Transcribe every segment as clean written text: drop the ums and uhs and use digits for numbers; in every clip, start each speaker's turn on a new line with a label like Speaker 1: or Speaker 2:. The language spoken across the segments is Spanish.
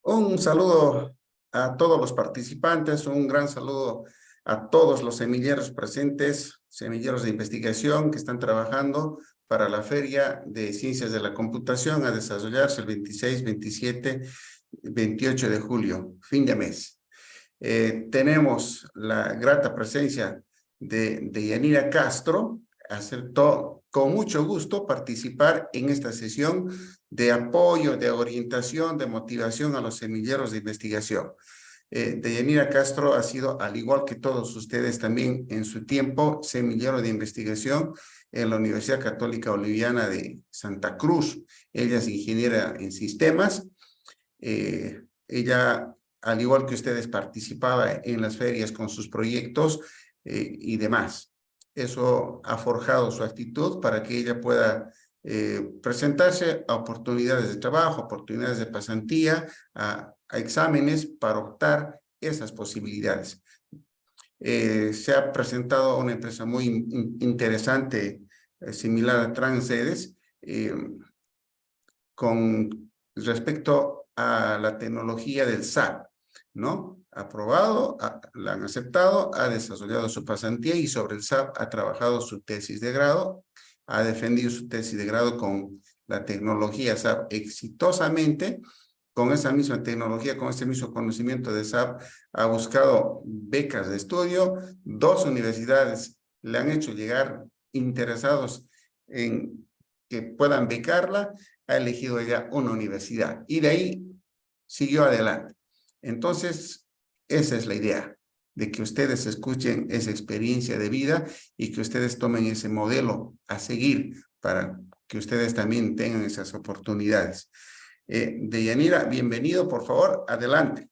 Speaker 1: Un saludo a todos los participantes, un gran saludo a todos los semilleros presentes, semilleros de investigación que están trabajando para la Feria de Ciencias de la Computación a desarrollarse el 26, 27, 28 de julio, fin de mes. Tenemos la grata presencia de Yanira Castro. Aceptó con mucho gusto participar en esta sesión de apoyo, de orientación, de motivación a los semilleros de investigación. Deyanira Castro ha sido, al igual que todos ustedes también en su tiempo, semillero de investigación en la Universidad Católica Boliviana de Santa Cruz. Ella es ingeniera en sistemas. Ella, al igual que ustedes, participaba en las ferias con sus proyectos y demás. Eso ha forjado su actitud para que ella pueda presentarse a oportunidades de trabajo, oportunidades de pasantía, a exámenes para optar esas posibilidades. Se ha presentado una empresa muy interesante, similar a Transsedes, con respecto a la tecnología del SAP, ¿no? Aprobado, la han aceptado, ha desarrollado su pasantía y sobre el SAP ha trabajado su tesis de grado, ha defendido su tesis de grado con la tecnología SAP exitosamente. Con esa misma tecnología, con ese mismo conocimiento de SAP, ha buscado becas de estudio. 2 universidades le han hecho llegar interesados en que puedan becarla. Ha elegido ella una universidad y de ahí siguió adelante. Entonces, esa es la idea, de que ustedes escuchen esa experiencia de vida y que ustedes tomen ese modelo a seguir para que ustedes también tengan esas oportunidades. Deyanira, bienvenido, por favor, adelante.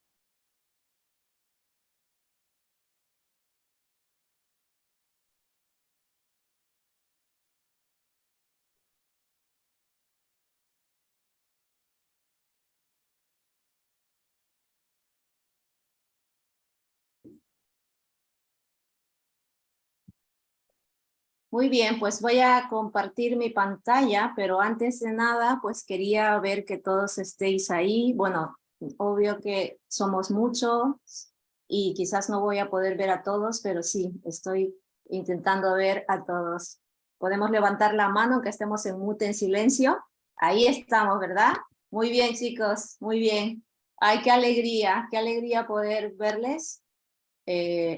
Speaker 2: Muy bien, pues voy a compartir mi pantalla, pero antes de nada, pues quería ver que todos estéis ahí. Bueno, obvio que somos muchos y quizás no voy a poder ver a todos, pero sí, estoy intentando ver a todos. Podemos levantar la mano, que estemos en mute, en silencio. Ahí estamos, ¿verdad? Muy bien, chicos, muy bien. Ay, qué alegría poder verles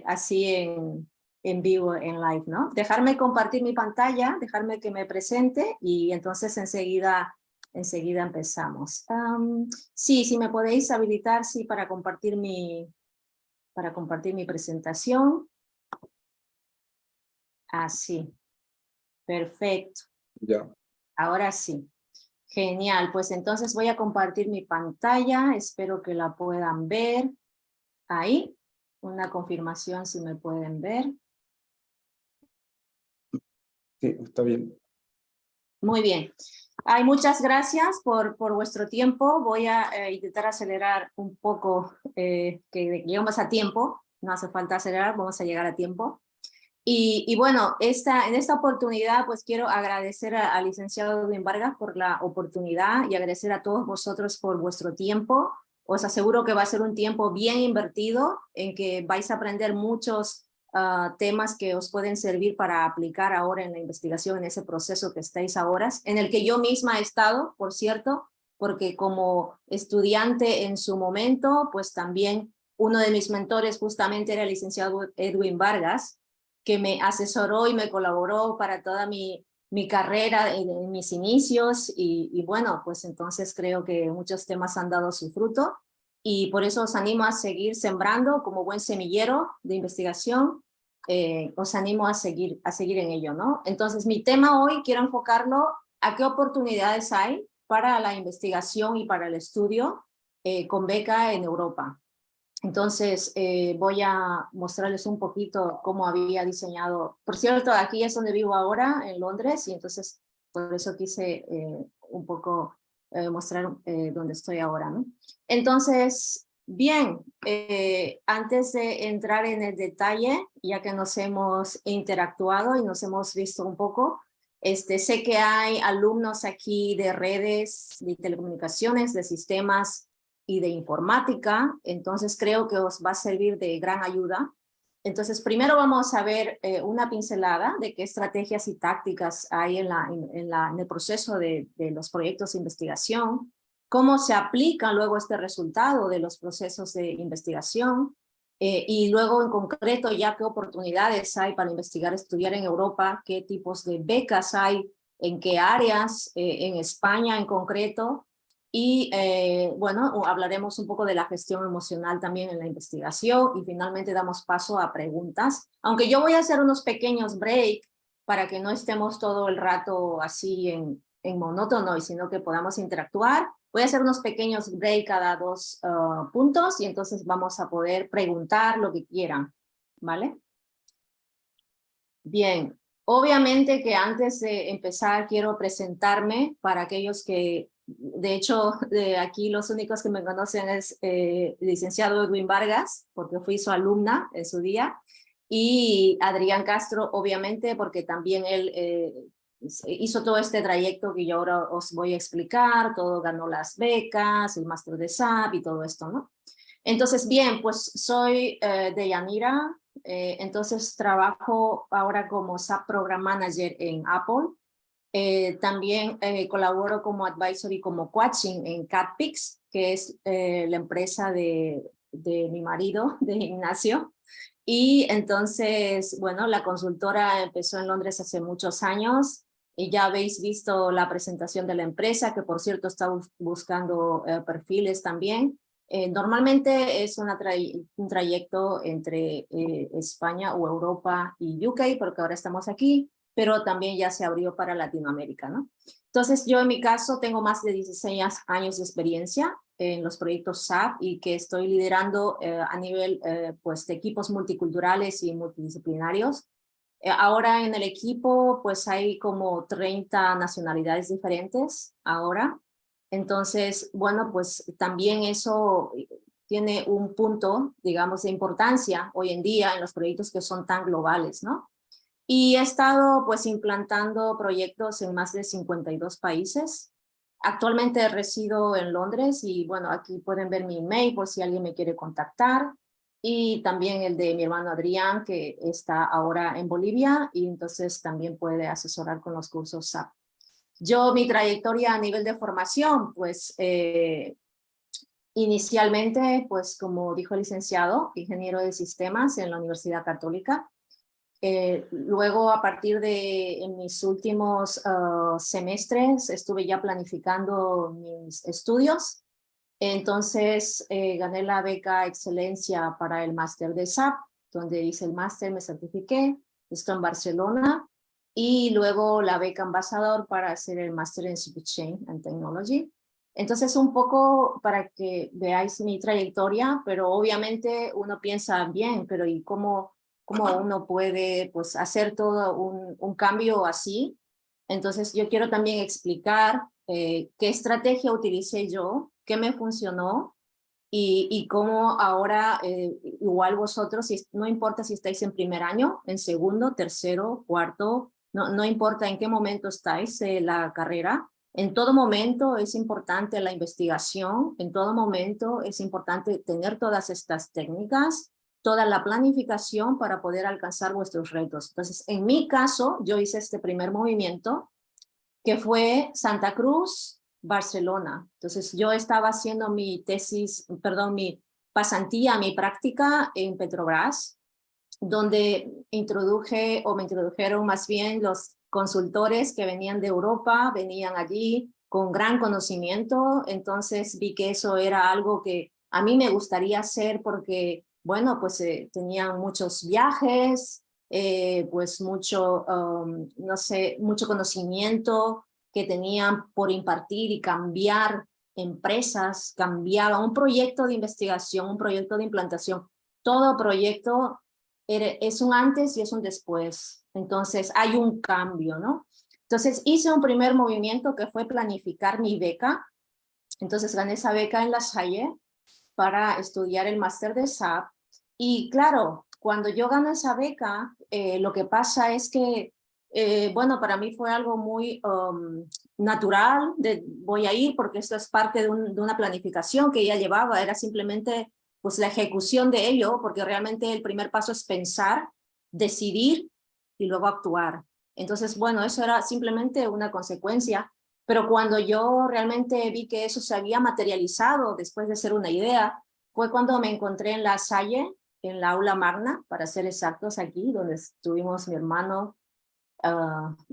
Speaker 2: así en vivo, en live, ¿no? Dejarme compartir mi pantalla, dejarme que me presente y entonces enseguida empezamos. Sí, si me podéis habilitar, sí, para compartir mi presentación. Así, perfecto.
Speaker 3: Ya.
Speaker 2: Ahora sí. Genial, pues entonces voy a compartir mi pantalla, espero que la puedan ver. Ahí, una confirmación si me pueden ver.
Speaker 3: Sí, está bien.
Speaker 2: Muy bien. Ay, muchas gracias por vuestro tiempo. Voy a intentar acelerar un poco, que lleguemos a tiempo. No hace falta acelerar, vamos a llegar a tiempo. Y bueno, en esta oportunidad pues quiero agradecer al licenciado Edwin Vargas por la oportunidad y agradecer a todos vosotros por vuestro tiempo. Os aseguro que va a ser un tiempo bien invertido en que vais a aprender muchos temas que os pueden servir para aplicar ahora en la investigación, en ese proceso que estáis ahora, en el que yo misma he estado, por cierto, porque como estudiante en su momento, pues también uno de mis mentores justamente era el licenciado Edwin Vargas, que me asesoró y me colaboró para toda mi carrera en mis inicios y bueno, pues entonces creo que muchos temas han dado su fruto y por eso os animo a seguir sembrando como buen semillero de investigación. Os animo a seguir en ello, ¿no? Entonces mi tema hoy quiero enfocarlo a qué oportunidades hay para la investigación y para el estudio con beca en Europa. Entonces voy a mostrarles un poquito cómo había diseñado. Por cierto, aquí es donde vivo ahora, en Londres, y entonces por eso quise un poco mostrar dónde estoy ahora, ¿no? Entonces, bien, antes de entrar en el detalle, ya que nos hemos interactuado y nos hemos visto un poco, sé que hay alumnos aquí de redes, de telecomunicaciones, de sistemas y de informática, entonces creo que os va a servir de gran ayuda. Entonces, primero vamos a ver una pincelada de qué estrategias y tácticas hay en el proceso de los proyectos de investigación, cómo se aplica luego este resultado de los procesos de investigación, y luego en concreto ya qué oportunidades hay para investigar, estudiar en Europa, qué tipos de becas hay, en qué áreas, en España en concreto. Y bueno, hablaremos un poco de la gestión emocional también en la investigación y finalmente damos paso a preguntas. Aunque yo voy a hacer unos pequeños breaks para que no estemos todo el rato así en monótono y sino que podamos interactuar. Voy a hacer unos pequeños breaks cada 2 puntos y entonces vamos a poder preguntar lo que quieran, ¿vale? Bien, obviamente que antes de empezar quiero presentarme para aquellos que, de hecho, de aquí los únicos que me conocen es licenciado Edwin Vargas, porque fui su alumna en su día, y Adrián Castro, obviamente, porque también él hizo todo este trayecto que yo ahora os voy a explicar, todo ganó las becas, el máster de SAP y todo esto, ¿no? Entonces, bien, pues soy de Yanira, entonces trabajo ahora como SAP Program Manager en Apple. También colaboro como advisory, como coaching en CatPix, que es la empresa de mi marido, de Ignacio. Y entonces, bueno, la consultora empezó en Londres hace muchos años y ya habéis visto la presentación de la empresa, que por cierto está buscando perfiles también. Normalmente es un trayecto entre España o Europa y UK, porque ahora estamos aquí, pero también ya se abrió para Latinoamérica, ¿no? Entonces yo en mi caso tengo más de 16 años de experiencia en los proyectos SAP y que estoy liderando a nivel pues, de equipos multiculturales y multidisciplinarios. Ahora en el equipo pues hay como 30 nacionalidades diferentes ahora. Entonces, bueno, pues también eso tiene un punto, digamos, de importancia hoy en día en los proyectos que son tan globales, ¿no? Y he estado pues implantando proyectos en más de 52 países. Actualmente resido en Londres y bueno, aquí pueden ver mi email por si alguien me quiere contactar. Y también el de mi hermano Adrián, que está ahora en Bolivia y entonces también puede asesorar con los cursos SAP. Yo, mi trayectoria a nivel de formación, pues inicialmente, pues como dijo el licenciado, ingeniero de sistemas en la Universidad Católica. Luego, a partir de en mis últimos semestres, estuve ya planificando mis estudios. Entonces, gané la beca Excelencia para el máster de SAP, donde hice el máster, me certifiqué, esto en Barcelona, y luego la beca Ambassador para hacer el máster en Supply Chain and Technology. Entonces, un poco para que veáis mi trayectoria, pero obviamente uno piensa bien, pero ¿y cómo uno puede pues, hacer todo un cambio así? Entonces, yo quiero también explicar qué estrategia utilicé yo, qué me funcionó y cómo ahora, igual vosotros, no importa si estáis en primer año, en segundo, tercero, cuarto, no importa en qué momento estáis la carrera, en todo momento es importante la investigación, en todo momento es importante tener todas estas técnicas, toda la planificación para poder alcanzar vuestros retos. Entonces, en mi caso, yo hice este primer movimiento, que fue Santa Cruz, Barcelona. Entonces yo estaba haciendo mi tesis, perdón, mi pasantía, mi práctica en Petrobras, donde me introdujeron más bien los consultores que venían de Europa, venían allí con gran conocimiento, entonces vi que eso era algo que a mí me gustaría hacer porque, bueno, pues tenían muchos viajes, pues mucho, no sé, mucho conocimiento que tenían por impartir y cambiar empresas, cambiaba un proyecto de investigación, un proyecto de implantación. Todo proyecto es un antes y es un después. Entonces hay un cambio, ¿no? Entonces hice un primer movimiento que fue planificar mi beca. Entonces gané esa beca en La Salle para estudiar el máster de SAP. Y claro, cuando yo gané esa beca, lo que pasa es que, bueno, para mí fue algo muy, natural, voy a ir porque esto es parte de una planificación que ella llevaba, era simplemente pues la ejecución de ello, porque realmente el primer paso es pensar, decidir y luego actuar. Entonces, bueno, eso era simplemente una consecuencia, pero cuando yo realmente vi que eso se había materializado después de ser una idea, fue cuando me encontré en La Salle, en la aula magna, para ser exactos, aquí, donde estuvimos mi hermano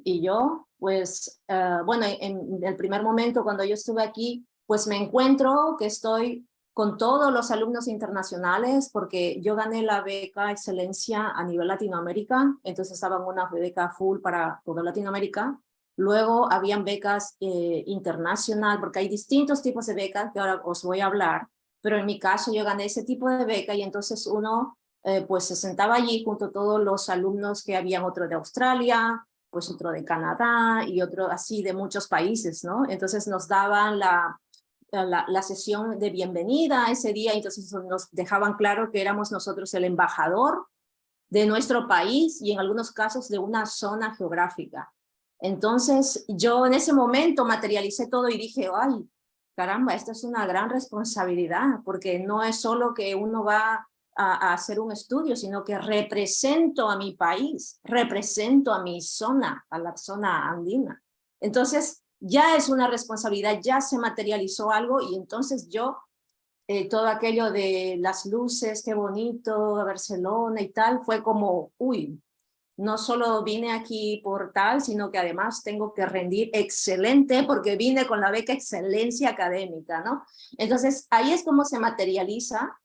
Speaker 2: y yo. Pues, bueno, en el primer momento cuando yo estuve aquí, pues me encuentro que estoy con todos los alumnos internacionales, porque yo gané la beca excelencia a nivel Latinoamérica, entonces estaba en una beca full para toda Latinoamérica. Luego habían becas internacional, porque hay distintos tipos de becas que ahora os voy a hablar, pero en mi caso yo gané ese tipo de beca y entonces uno pues se sentaba allí junto a todos los alumnos que habían, otro de Australia, pues otro de Canadá y otro así de muchos países, ¿no? Entonces nos daban la sesión de bienvenida ese día, entonces nos dejaban claro que éramos nosotros el embajador de nuestro país y en algunos casos de una zona geográfica. Entonces yo en ese momento materialicé todo y dije, ay, caramba, esta es una gran responsabilidad, porque no es solo que uno va a hacer un estudio, sino que represento a mi país, represento a mi zona, a la zona andina. Entonces ya es una responsabilidad, ya se materializó algo y entonces yo todo aquello de las luces, qué bonito, Barcelona y tal, fue como, uy, no solo vine aquí por tal, sino que además tengo que rendir excelente porque vine con la beca excelencia académica, ¿no? Entonces ahí es como se materializa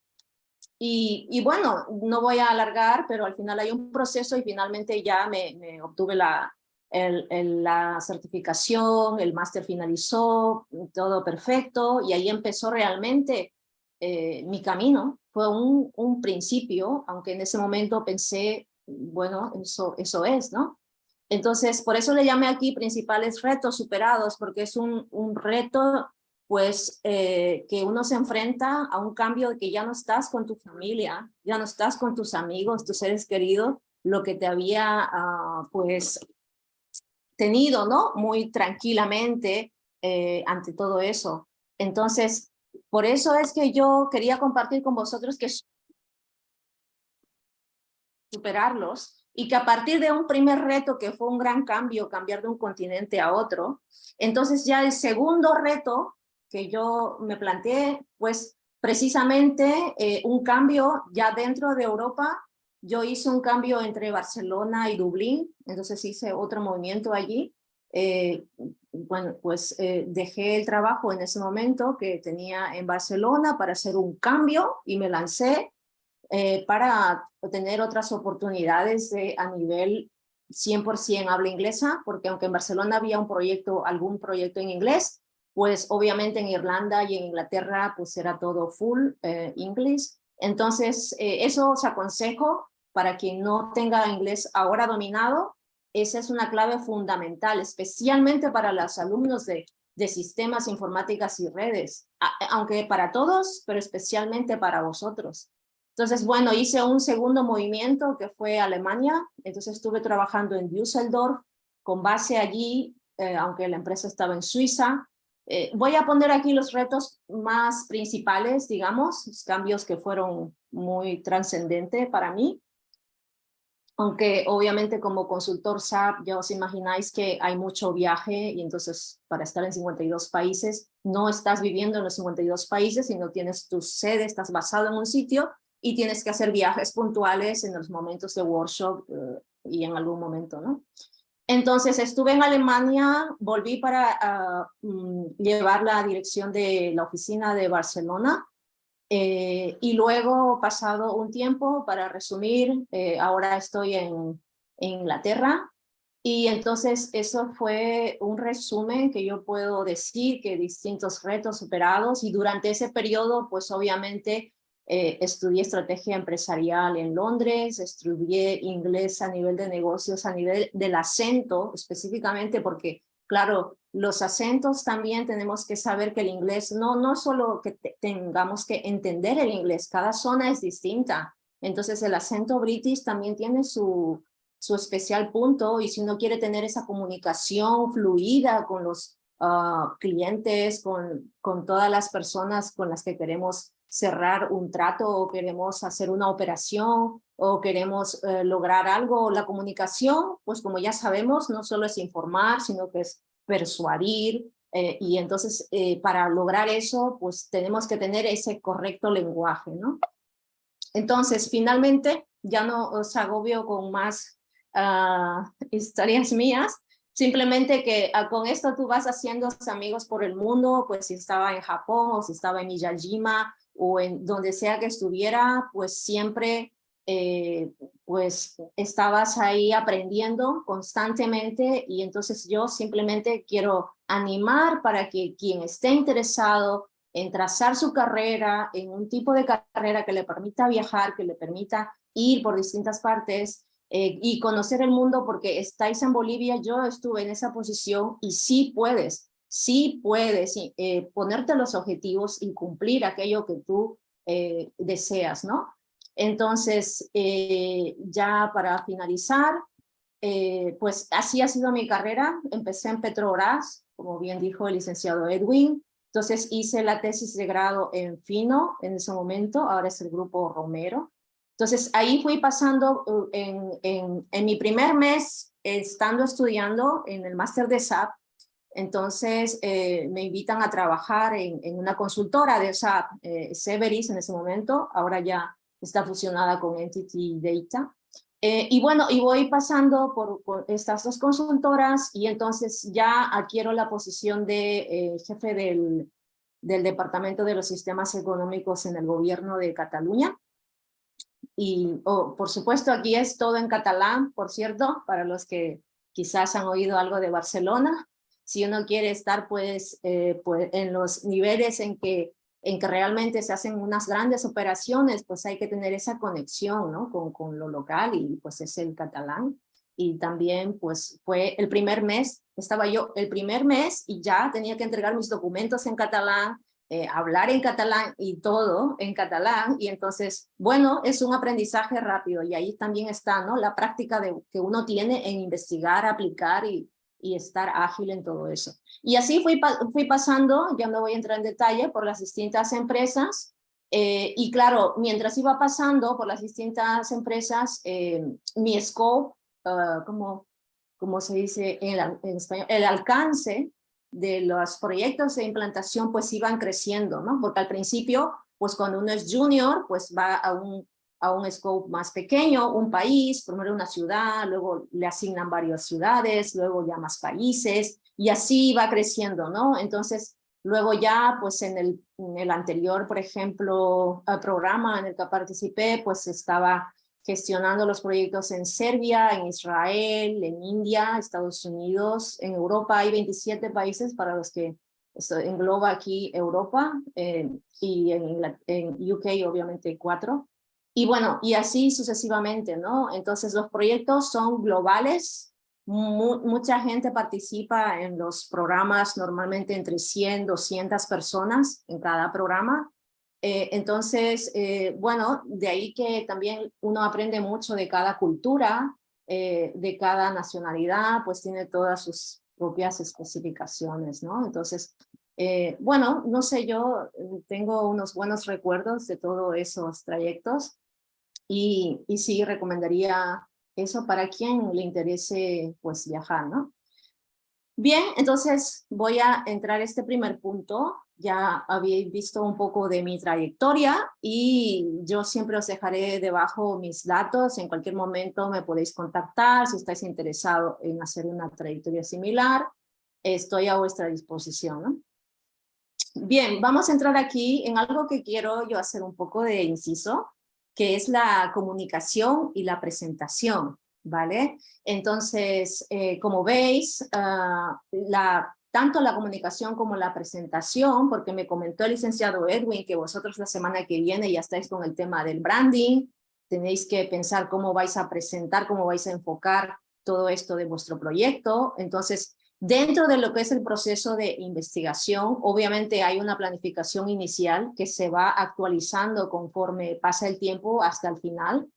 Speaker 2: y bueno, no voy a alargar, pero al final hay un proceso y finalmente ya me obtuve la certificación, el máster finalizó, todo perfecto y ahí empezó realmente mi camino. Fue un principio, aunque en ese momento pensé, bueno, eso es, ¿no? Entonces, por eso le llamé aquí principales retos superados, porque es un reto, pues, que uno se enfrenta a un cambio de que ya no estás con tu familia, ya no estás con tus amigos, tus seres queridos, lo que te había, pues, tenido, ¿no? Muy tranquilamente ante todo eso. Entonces, por eso es que yo quería compartir con vosotros que superarlos y que a partir de un primer reto que fue un gran cambio, cambiar de un continente a otro, entonces ya el segundo reto que yo me planteé, pues precisamente un cambio ya dentro de Europa. Yo hice un cambio entre Barcelona y Dublín, entonces hice otro movimiento allí. Bueno, pues dejé el trabajo en ese momento que tenía en Barcelona para hacer un cambio y me lancé para tener otras oportunidades a nivel 100% habla inglesa, porque aunque en Barcelona había algún proyecto en inglés, pues obviamente en Irlanda y en Inglaterra pues era todo full English. Entonces eso os aconsejo para quien no tenga inglés ahora dominado. Esa es una clave fundamental, especialmente para los alumnos de sistemas, informáticas y redes, aunque para todos, pero especialmente para vosotros. Entonces, bueno, hice un segundo movimiento que fue Alemania, entonces estuve trabajando en Düsseldorf con base allí, aunque la empresa estaba en Suiza. Voy a poner aquí los retos más principales, digamos, los cambios que fueron muy trascendentes para mí. Aunque obviamente como consultor SAP ya os imagináis que hay mucho viaje y entonces para estar en 52 países no estás viviendo en los 52 países, sino tienes tu sede, estás basado en un sitio y tienes que hacer viajes puntuales en los momentos de workshop y en algún momento, ¿no? Entonces estuve en Alemania, volví para llevar la dirección de la oficina de Barcelona. Y luego, pasado un tiempo, para resumir, ahora estoy en Inglaterra y entonces eso fue un resumen que yo puedo decir que distintos retos superados y durante ese periodo, pues obviamente estudié estrategia empresarial en Londres, estudié inglés a nivel de negocios, a nivel del acento específicamente porque claro, los acentos también tenemos que saber que el inglés, no solo que tengamos que entender el inglés, cada zona es distinta. Entonces el acento british también tiene su especial punto y si uno quiere tener esa comunicación fluida con los clientes, con todas las personas con las que queremos cerrar un trato o queremos hacer una operación o queremos lograr algo. La comunicación, pues como ya sabemos, no solo es informar, sino que es persuadir, y entonces para lograr eso, pues tenemos que tener ese correcto lenguaje, ¿no? Entonces, finalmente, ya no os agobio con más historias mías, simplemente que con esto tú vas haciendo amigos por el mundo, pues si estaba en Japón o si estaba en Miyajima o en donde sea que estuviera, pues siempre pues estabas ahí aprendiendo constantemente, y entonces yo simplemente quiero animar para que quien esté interesado en trazar su carrera, en un tipo de carrera que le permita viajar, que le permita ir por distintas partes y conocer el mundo, porque estáis en Bolivia, yo estuve en esa posición y sí puedes ponerte los objetivos y cumplir aquello que tú deseas, ¿no? Entonces, ya para finalizar, pues así ha sido mi carrera. Empecé en Petrobras, como bien dijo el licenciado Edwin. Entonces hice la tesis de grado en Fino en ese momento, ahora es el Grupo Romero. Entonces ahí fui pasando en mi primer mes, estando estudiando en el máster de SAP. Entonces me invitan a trabajar en una consultora de SAP, Severis en ese momento, ahora ya está fusionada con Entity Data. Y bueno, y voy pasando por estas dos consultoras y entonces ya adquiero la posición de jefe del Departamento de los Sistemas Económicos en el gobierno de Cataluña. Y por supuesto aquí es todo en catalán, por cierto, para los que quizás han oído algo de Barcelona. Si uno quiere estar pues en los niveles en que realmente se hacen unas grandes operaciones, pues hay que tener esa conexión, ¿no? con lo local, y pues es el catalán. Y también pues fue el primer mes, estaba yo el primer mes y ya tenía que entregar mis documentos en catalán, hablar en catalán y todo en catalán, y entonces, bueno, es un aprendizaje rápido, y ahí también está, ¿no? La práctica que uno tiene en investigar, aplicar y estar ágil en todo eso. Y así fui pasando, ya no voy a entrar en detalle, por las distintas empresas, y claro, mientras iba pasando por las distintas empresas, mi scope, como se dice en español, el alcance de los proyectos de implantación pues iban creciendo, ¿no? Porque al principio, pues cuando uno es junior, pues va a un scope más pequeño, un país, primero una ciudad, luego le asignan varias ciudades, luego ya más países, y así va creciendo, ¿no? Entonces, luego ya, pues en el anterior, por ejemplo, programa en el que participé, pues estaba gestionando los proyectos en Serbia, en Israel, en India, Estados Unidos, en Europa hay 27 países para los que esto engloba aquí Europa, y en UK obviamente 4. Y bueno, y así sucesivamente, ¿no? Entonces los proyectos son globales, mucha gente participa en los programas, normalmente entre 100, 200 personas en cada programa. Entonces, bueno, de ahí que también uno aprende mucho de cada cultura, de cada nacionalidad, pues tiene todas sus propias especificaciones, ¿no? Entonces, bueno, no sé, yo tengo unos buenos recuerdos de todos esos trayectos, y sí recomendaría eso para quien le interese pues viajar, ¿no? Bien, entonces voy a entrar a este primer punto. Ya habéis visto un poco de mi trayectoria y yo siempre os dejaré debajo mis datos. En cualquier momento me podéis contactar si estáis interesados en hacer una trayectoria similar. Estoy a vuestra disposición, ¿no? Bien, vamos a entrar aquí en algo que quiero yo hacer un poco de inciso, que es la comunicación y la presentación, ¿vale? Entonces, como veis, tanto la comunicación como la presentación, porque me comentó el licenciado Edwin que vosotros la semana que viene ya estáis con el tema del branding, tenéis que pensar cómo vais a presentar, cómo vais a enfocar todo esto de vuestro proyecto. Entonces, dentro de lo que es el proceso de investigación, obviamente hay una planificación inicial que se va actualizando conforme pasa el tiempo hasta el final.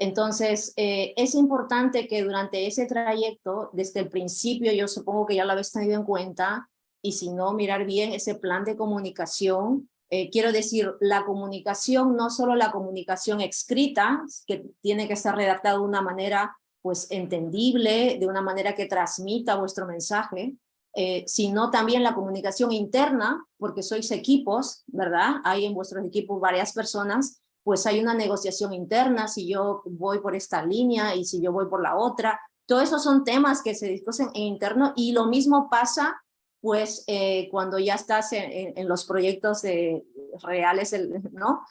Speaker 2: Entonces, es importante que durante ese trayecto, desde el principio, yo supongo que ya lo habéis tenido en cuenta, y si no, mirar bien ese plan de comunicación. Quiero decir, la comunicación, no solo la comunicación escrita, que tiene que estar redactada de una manera pues entendible, de una manera que transmita vuestro mensaje, sino también la comunicación interna, porque sois equipos, ¿verdad? Hay en vuestros equipos varias personas, pues hay una negociación interna, si yo voy por esta línea y si yo voy por la otra. Todos esos son temas que se discuten en interno, y lo mismo pasa pues cuando ya estás en los proyectos reales, ¿no?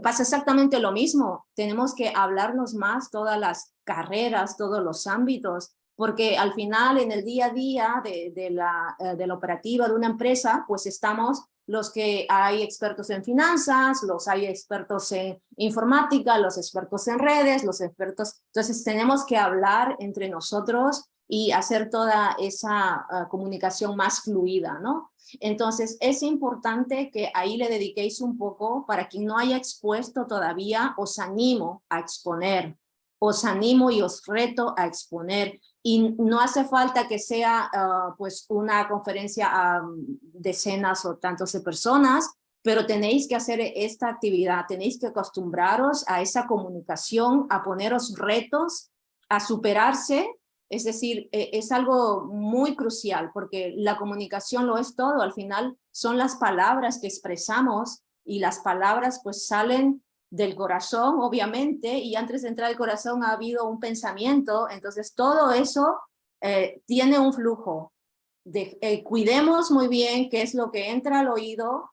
Speaker 2: Pasa exactamente lo mismo. Tenemos que hablarnos más todas las carreras, todos los ámbitos, porque al final en el día a día de la operativa de una empresa, pues estamos los que hay expertos en finanzas, los hay expertos en informática, los expertos en redes, los expertos... Entonces tenemos que hablar entre nosotros y hacer toda esa comunicación más fluida, ¿no? Entonces es importante que ahí le dediquéis un poco. Para quien no haya expuesto todavía, os animo a exponer, os animo y os reto a exponer, y no hace falta que sea pues una conferencia a decenas o tantos de personas, pero tenéis que hacer esta actividad, tenéis que acostumbraros a esa comunicación, a poneros retos, a superarse. Es decir, es algo muy crucial, porque la comunicación lo es todo. Al final son las palabras que expresamos, y las palabras pues salen del corazón, obviamente, y antes de entrar al corazón ha habido un pensamiento. Entonces todo eso tiene un flujo. Cuidemos muy bien qué es lo que entra al oído,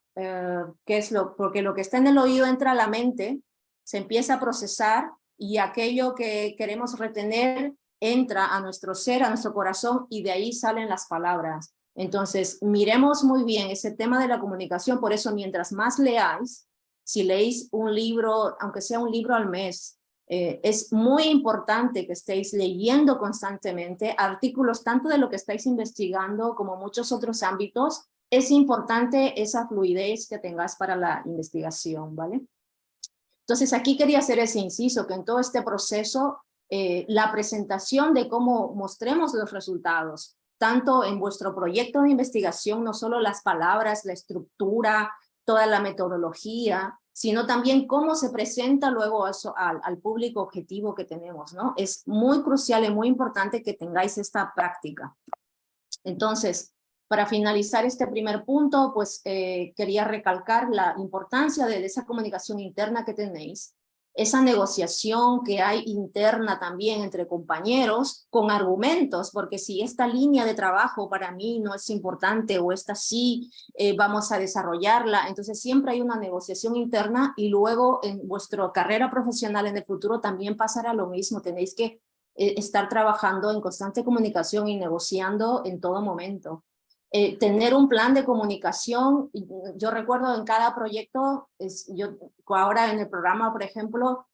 Speaker 2: porque lo que está en el oído entra a la mente, se empieza a procesar, y aquello que queremos retener entra a nuestro ser, a nuestro corazón, y de ahí salen las palabras. Entonces, miremos muy bien ese tema de la comunicación. Por eso, mientras más leáis, si leéis un libro, aunque sea un libro al mes, es muy importante que estéis leyendo constantemente artículos, tanto de lo que estáis investigando como muchos otros ámbitos. Es importante esa fluidez que tengáis para la investigación, ¿vale? Entonces, aquí quería hacer ese inciso, que en todo este proceso, la presentación de cómo mostremos los resultados, tanto en vuestro proyecto de investigación, no solo las palabras, la estructura, toda la metodología, sino también cómo se presenta luego eso al público objetivo que tenemos, ¿no? Es muy crucial y muy importante que tengáis esta práctica. Entonces, para finalizar este primer punto, pues quería recalcar la importancia de esa comunicación interna que tenéis, esa negociación que hay interna también entre compañeros con argumentos, porque si esta línea de trabajo para mí no es importante, o esta sí, vamos a desarrollarla. Entonces siempre hay una negociación interna, y luego en vuestra carrera profesional en el futuro también pasará lo mismo. Tenéis que estar trabajando en constante comunicación y negociando en todo momento. Tener un plan de comunicación. Yo recuerdo en cada proyecto, yo ahora en el programa, por ejemplo,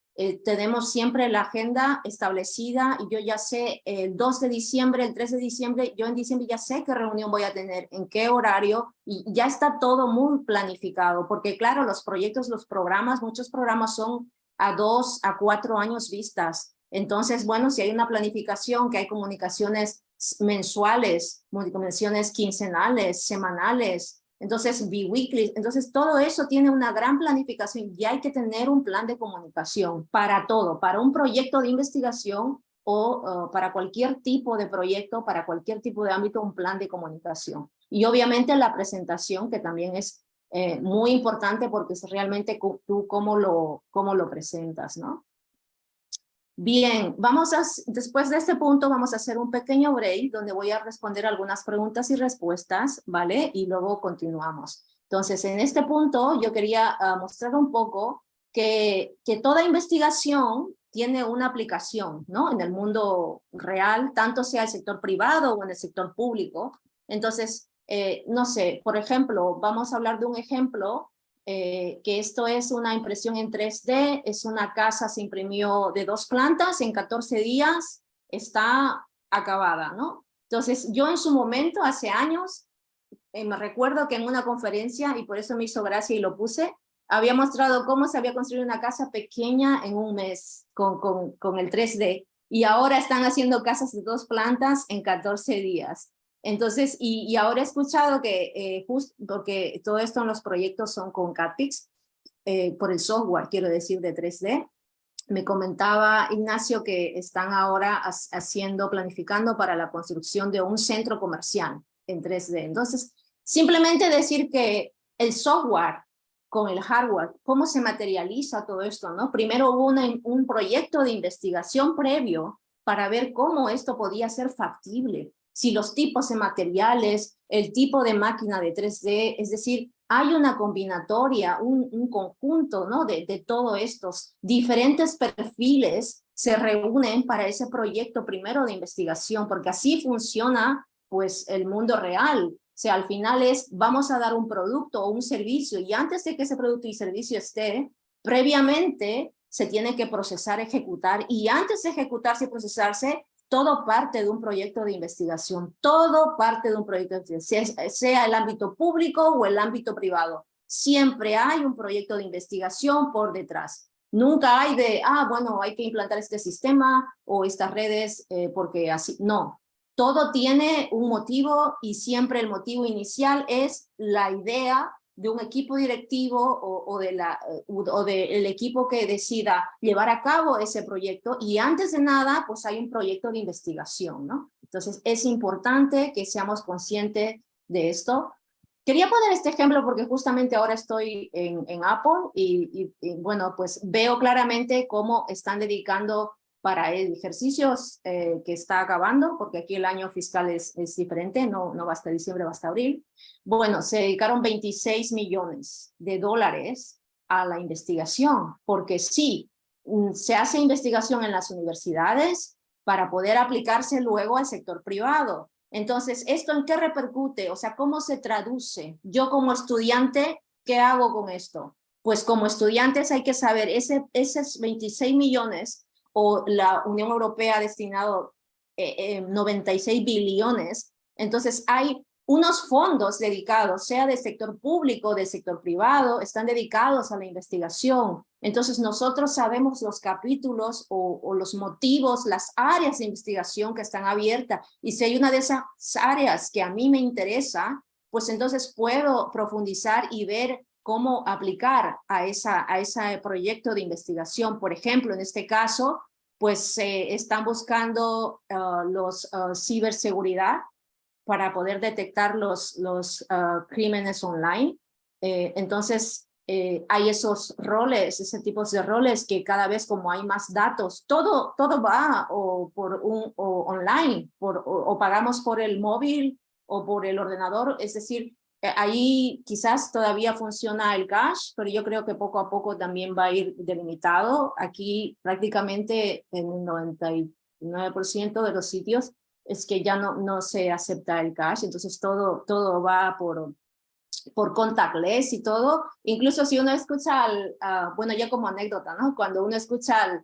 Speaker 2: tenemos siempre la agenda establecida, y yo ya sé el 2 de diciembre, el 3 de diciembre, yo en diciembre ya sé qué reunión voy a tener, en qué horario, y ya está todo muy planificado, porque claro, los proyectos, los programas, muchos programas son a 2 a 4 años vistas. Entonces, bueno, si hay una planificación, que hay comunicaciones mensuales, comunicaciones quincenales, semanales, entonces biweekly, entonces todo eso tiene una gran planificación, y hay que tener un plan de comunicación para todo, para un proyecto de investigación o para cualquier tipo de proyecto, para cualquier tipo de ámbito, un plan de comunicación. Y obviamente la presentación, que también es muy importante, porque es realmente tú cómo lo presentas, ¿no? Bien, después de este punto vamos a hacer un pequeño break donde voy a responder algunas preguntas y respuestas, ¿vale? Y luego continuamos. Entonces, en este punto yo quería mostrar un poco que toda investigación tiene una aplicación, ¿no? En el mundo real, tanto sea el sector privado o en el sector público. Entonces, no sé, por ejemplo, vamos a hablar de un ejemplo. Que esto es una impresión en 3D, es una casa, se imprimió de 2 plantas, en 14 días está acabada, ¿no? Entonces yo en su momento, hace años, me recuerdo que en una conferencia, y por eso me hizo gracia y lo puse, había mostrado cómo se había construido una casa pequeña en un mes con el 3D, y ahora están haciendo casas de 2 plantas en 14 días. Entonces, y ahora he escuchado que, justo porque todo esto en los proyectos son con CAPIX, por el software, quiero decir, de 3D. Me comentaba Ignacio que están ahora planificando para la construcción de un centro comercial en 3D. Entonces, simplemente decir que el software con el hardware, cómo se materializa todo esto, ¿no? Primero hubo un proyecto de investigación previo para ver cómo esto podía ser factible, si los tipos de materiales, el tipo de máquina de 3D, es decir, hay una combinatoria, un conjunto, ¿no? de todos estos diferentes perfiles se reúnen para ese proyecto primero de investigación, porque así funciona pues el mundo real. O sea, al final vamos a dar un producto o un servicio y antes de que ese producto y servicio esté, previamente se tiene que procesar, ejecutar y antes de ejecutarse y procesarse, todo parte de un proyecto de investigación, todo parte de un proyecto de investigación, sea el ámbito público o el ámbito privado. Siempre hay un proyecto de investigación por detrás. Nunca hay bueno, hay que implantar este sistema o estas redes porque así, no. Todo tiene un motivo y siempre el motivo inicial es la idea de un equipo directivo o del equipo que decida llevar a cabo ese proyecto y antes de nada pues hay un proyecto de investigación, ¿no? Entonces es importante que seamos conscientes de esto. Quería poner este ejemplo porque justamente ahora estoy en Apple y bueno, pues veo claramente cómo están dedicando para ejercicios que está acabando, porque aquí el año fiscal es diferente, no va hasta diciembre, va hasta abril. Bueno, se dedicaron 26 millones de dólares a la investigación, porque sí, se hace investigación en las universidades para poder aplicarse luego al sector privado. Entonces, ¿esto en qué repercute? O sea, ¿cómo se traduce? Yo como estudiante, ¿qué hago con esto? Pues como estudiantes hay que saber, esos 26 millones o la Unión Europea ha destinado 96 billones, entonces hay unos fondos dedicados, sea del sector público, del sector privado, están dedicados a la investigación. Entonces nosotros sabemos los capítulos o los motivos, las áreas de investigación que están abiertas. Y si hay una de esas áreas que a mí me interesa, pues entonces puedo profundizar y ver cómo aplicar a ese proyecto de investigación. Por ejemplo, en este caso, pues están buscando los ciberseguridad para poder detectar los crímenes online. Entonces, hay esos roles, ese tipo de roles que cada vez como hay más datos, todo va o online, o pagamos por el móvil o por el ordenador, es decir, ahí quizás todavía funciona el cash, pero yo creo que poco a poco también va a ir delimitado. Aquí prácticamente en el 99% de los sitios es que ya no se acepta el cash, entonces todo va por contactless y todo. Incluso si uno escucha bueno, ya como anécdota, ¿no? Cuando uno escucha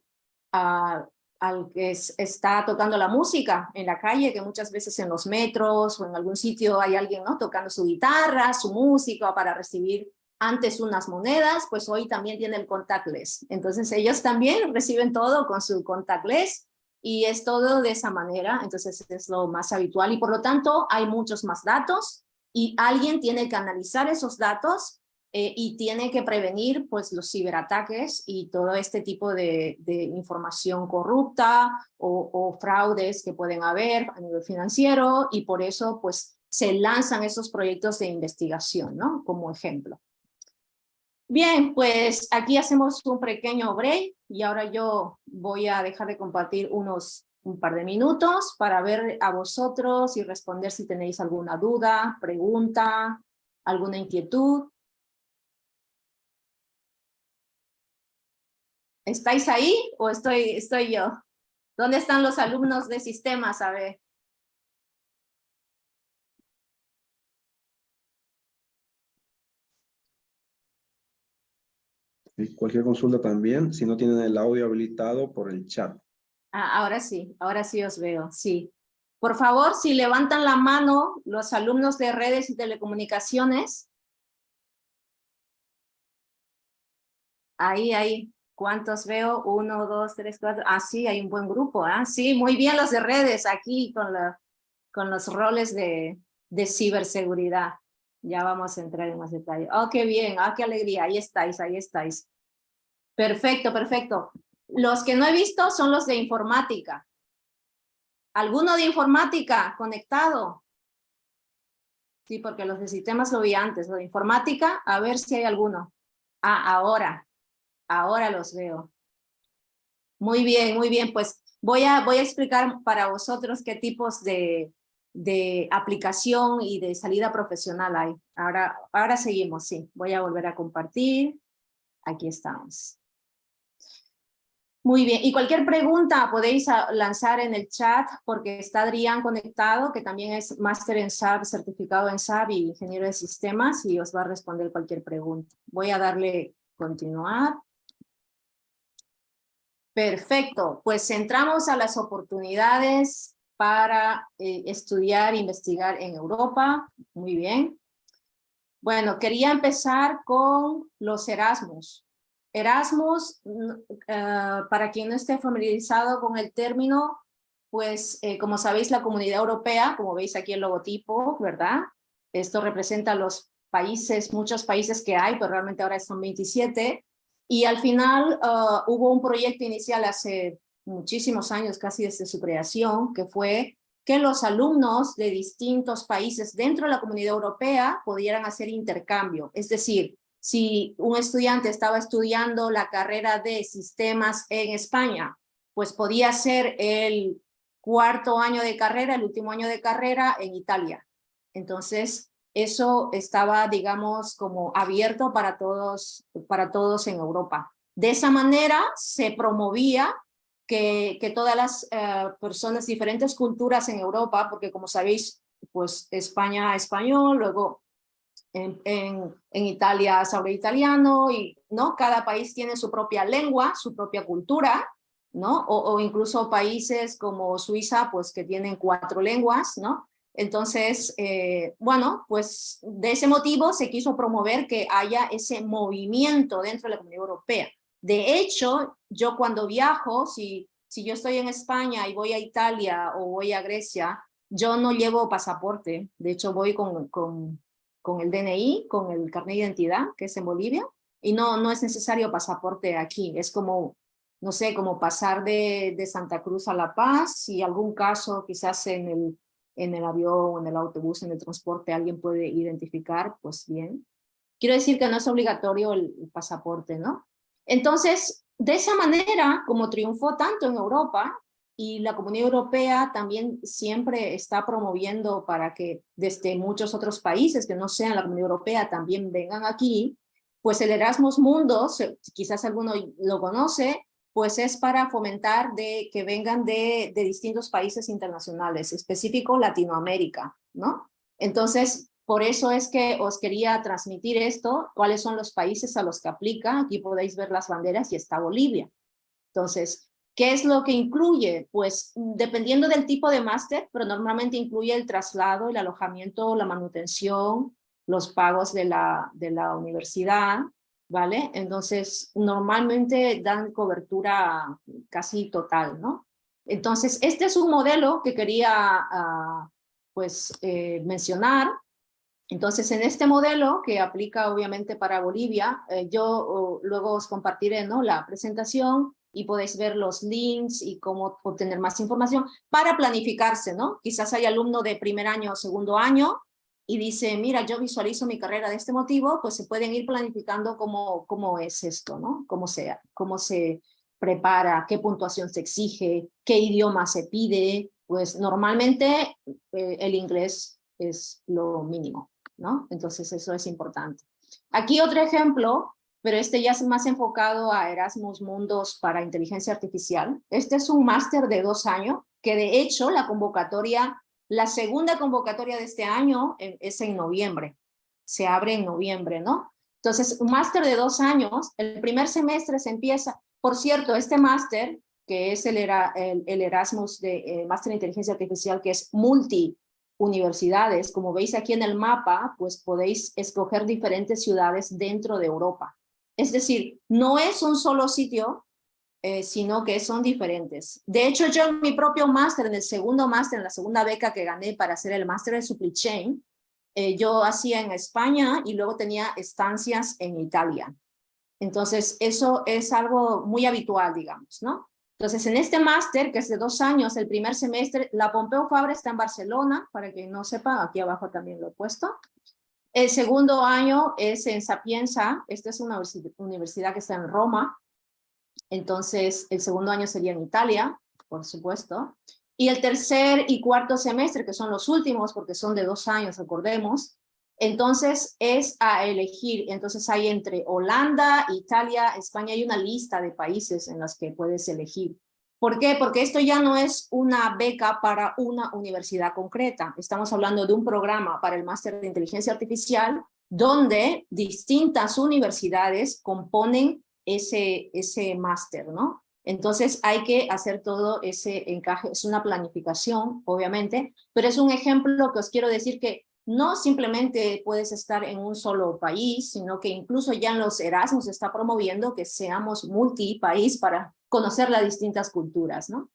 Speaker 2: al que está tocando la música en la calle, que muchas veces en los metros o en algún sitio hay alguien, ¿no? Tocando su guitarra, su música para recibir antes unas monedas, pues hoy también tiene el contactless. Entonces ellos también reciben todo con su contactless y es todo de esa manera, entonces es lo más habitual y por lo tanto hay muchos más datos y alguien tiene que analizar esos datos y tiene que prevenir pues los ciberataques y todo este tipo de información corrupta o fraudes que pueden haber a nivel financiero y por eso pues se lanzan esos proyectos de investigación, ¿no? Como ejemplo. Bien, pues aquí hacemos un pequeño break y ahora yo voy a dejar de compartir un par de minutos para ver a vosotros y responder si tenéis alguna duda, pregunta, alguna inquietud. ¿Estáis ahí o estoy yo? ¿Dónde están los alumnos de sistemas? A ver.
Speaker 3: Y cualquier consulta también, si no tienen el audio habilitado por el chat.
Speaker 2: Ahora sí os veo, sí. Por favor, si levantan la mano los alumnos de redes y telecomunicaciones. Ahí. ¿Cuántos veo? 1, 2, 3, 4. Ah, sí, hay un buen grupo. Sí, muy bien los de redes aquí con con los roles de ciberseguridad. Ya vamos a entrar en más detalle. Oh, qué bien, qué alegría, ahí estáis, ahí estáis. Perfecto, perfecto. Los que no he visto son los de informática. ¿Alguno de informática conectado? Sí, porque los de sistemas lo vi antes. Lo de informática, a ver si hay alguno. Ahora los veo. Muy bien, pues voy a explicar para vosotros qué tipos de aplicación y de salida profesional hay. Ahora seguimos, sí. Voy a volver a compartir. Aquí estamos. Muy bien, y cualquier pregunta podéis lanzar en el chat porque está Adrián conectado, que también es máster en SAP, certificado en SAP y ingeniero de sistemas, y os va a responder cualquier pregunta. Voy a darle continuar. Perfecto, pues entramos a las oportunidades para estudiar e investigar en Europa. Muy bien. Bueno, quería empezar con los Erasmus. Erasmus, para quien no esté familiarizado con el término, pues como sabéis, la Comunidad Europea, como veis aquí el logotipo, ¿verdad? Esto representa los países, muchos países que hay, pero realmente ahora son 27. Y al final hubo un proyecto inicial hace muchísimos años, casi desde su creación, que fue que los alumnos de distintos países dentro de la Comunidad Europea pudieran hacer intercambio. Es decir, si un estudiante estaba estudiando la carrera de sistemas en España, pues podía hacer el cuarto año de carrera, el último año de carrera en Italia. Entonces, eso estaba, digamos, como abierto para todos en Europa. De esa manera se promovía que todas las personas, diferentes culturas en Europa, porque como sabéis, pues España español, luego en Italia se habla italiano, y ¿no? Cada país tiene su propia lengua, su propia cultura, ¿no? O incluso países como Suiza, pues que tienen 4 lenguas, ¿no? Entonces, bueno, pues de ese motivo se quiso promover que haya ese movimiento dentro de la Comunidad Europea. De hecho, yo cuando viajo, si yo estoy en España y voy a Italia o voy a Grecia, yo no llevo pasaporte. De hecho, voy con el DNI, con el carnet de identidad, que es en Bolivia, y no es necesario pasaporte aquí. Es como, no sé, como pasar de Santa Cruz a La Paz, y algún caso quizás en el avión, en el autobús, en el transporte, alguien puede identificar, pues bien. Quiero decir que no es obligatorio el pasaporte, ¿no? Entonces, de esa manera, como triunfó tanto en Europa, y la Comunidad Europea también siempre está promoviendo para que desde muchos otros países que no sean la Comunidad Europea también vengan aquí, pues el Erasmus Mundus, quizás alguno lo conoce, pues es para fomentar que vengan de distintos países internacionales, específico Latinoamérica, ¿no? Entonces, por eso es que os quería transmitir esto, cuáles son los países a los que aplica. Aquí podéis ver las banderas y está Bolivia. Entonces, ¿qué es lo que incluye? Pues dependiendo del tipo de máster, pero normalmente incluye el traslado, el alojamiento, la manutención, los pagos de la universidad, ¿vale? Entonces, normalmente dan cobertura casi total, ¿no? Entonces, este es un modelo que quería mencionar. Entonces, en este modelo que aplica obviamente para Bolivia, yo luego os compartiré, ¿no?, la presentación, y podéis ver los links y cómo obtener más información para planificarse, ¿no? Quizás hay alumno de primer año o segundo año y dice, mira, yo visualizo mi carrera de este motivo, pues se pueden ir planificando cómo es esto, ¿no? Cómo se prepara, qué puntuación se exige, qué idioma se pide. Pues normalmente el inglés es lo mínimo, ¿no? Entonces eso es importante. Aquí otro ejemplo, pero este ya es más enfocado a Erasmus Mundus para inteligencia artificial. Este es un máster de 2 años, que de hecho la segunda convocatoria de este año es en noviembre. Se abre en noviembre, ¿no? Entonces, un máster de 2 años, el primer semestre se empieza. Por cierto, este máster, que es el Erasmus de máster de inteligencia artificial, que es multi-universidades, como veis aquí en el mapa, pues podéis escoger diferentes ciudades dentro de Europa. Es decir, no es un solo sitio, sino que son diferentes. De hecho, yo en mi propio máster, en el segundo máster, en la segunda beca que gané para hacer el máster de Supply Chain, yo hacía en España y luego tenía estancias en Italia. Entonces, eso es algo muy habitual, digamos, ¿no? Entonces, en este máster, que es de 2 años, el primer semestre, la Pompeu Fabra está en Barcelona, para quien no sepa, aquí abajo también lo he puesto. El segundo año es en Sapienza, esta es una universidad que está en Roma, entonces el segundo año sería en Italia, por supuesto. Y el tercer y cuarto semestre, que son los últimos, porque son de 2 años, recordemos, entonces es a elegir. Entonces hay entre Holanda, Italia, España, hay una lista de países en los que puedes elegir. ¿Por qué? Porque esto ya no es una beca para una universidad concreta. Estamos hablando de un programa para el máster de inteligencia artificial donde distintas universidades componen ese máster, ¿no? Entonces hay que hacer todo ese encaje, es una planificación, obviamente, pero es un ejemplo que os quiero decir que no simplemente puedes estar en un solo país, sino que incluso ya en los Erasmus se está promoviendo que seamos multipaís para conocer las distintas culturas, ¿no?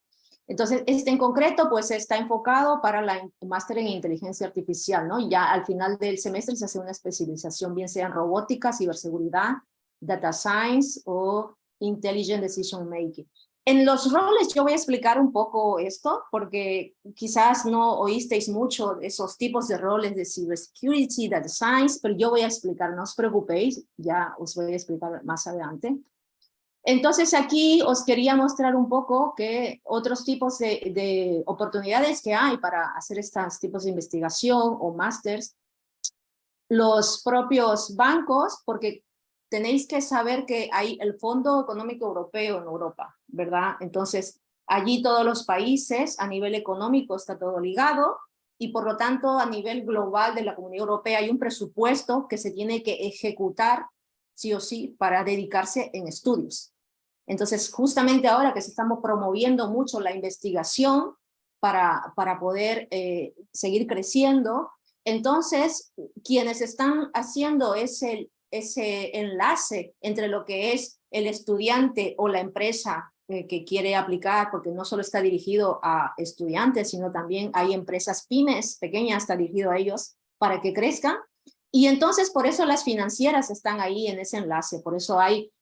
Speaker 2: Entonces, este en concreto, pues está enfocado para el máster en inteligencia artificial, ¿no? Ya al final del semestre se hace una especialización, bien sea en robótica, ciberseguridad, data science o intelligent decision making. En los roles yo voy a explicar un poco esto, porque quizás no oísteis mucho de esos tipos de roles de cybersecurity, data science, pero yo voy a explicar, no os preocupéis, ya os voy a explicar más adelante. Entonces aquí os quería mostrar un poco que otros tipos de oportunidades que hay para hacer estos tipos de investigación o másters. Los propios bancos, porque tenéis que saber que hay el Fondo Económico Europeo en Europa, ¿verdad? Entonces, allí todos los países a nivel económico está todo ligado y por lo tanto a nivel global de la Comunidad Europea hay un presupuesto que se tiene que ejecutar sí o sí para dedicarse en estudios. Entonces, justamente ahora que se estamos promoviendo mucho la investigación para poder seguir creciendo, entonces quienes están haciendo ese enlace entre lo que es el estudiante o la empresa que quiere aplicar, porque no solo está dirigido a estudiantes, sino también hay empresas pymes pequeñas, está dirigido a ellos para que crezcan. Y entonces por eso las financieras están ahí en ese enlace, por eso hay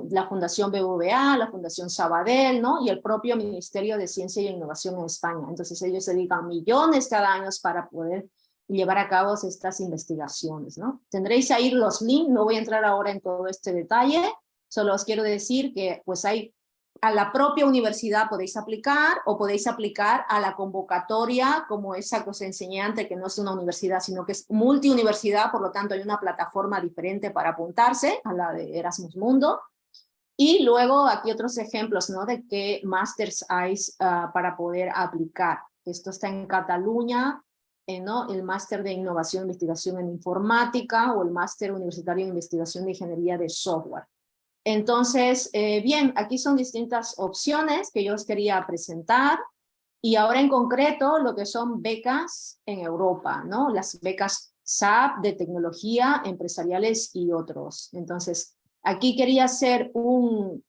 Speaker 2: la Fundación BBVA, la Fundación Sabadell, ¿no? Y el propio Ministerio de Ciencia y Innovación en España. Entonces ellos se dedican millones cada año para poder llevar a cabo estas investigaciones, ¿no? Tendréis ahí los links, no voy a entrar ahora en todo este detalle, solo os quiero decir que pues hay a la propia universidad podéis aplicar o podéis aplicar a la convocatoria como esa que os enseñé antes, que no es una universidad, sino que es multiuniversidad, por lo tanto hay una plataforma diferente para apuntarse a la de Erasmus Mundo. Y luego aquí otros ejemplos, ¿no? De qué másters hay para poder aplicar. Esto está en Cataluña, ¿no? El máster de innovación e investigación en informática o el máster universitario en investigación de ingeniería de software. Entonces, bien, aquí son distintas opciones que yo os quería presentar y ahora en concreto lo que son becas en Europa, ¿no? Las becas SAP de tecnología, empresariales y otros. Entonces, aquí quería hacer un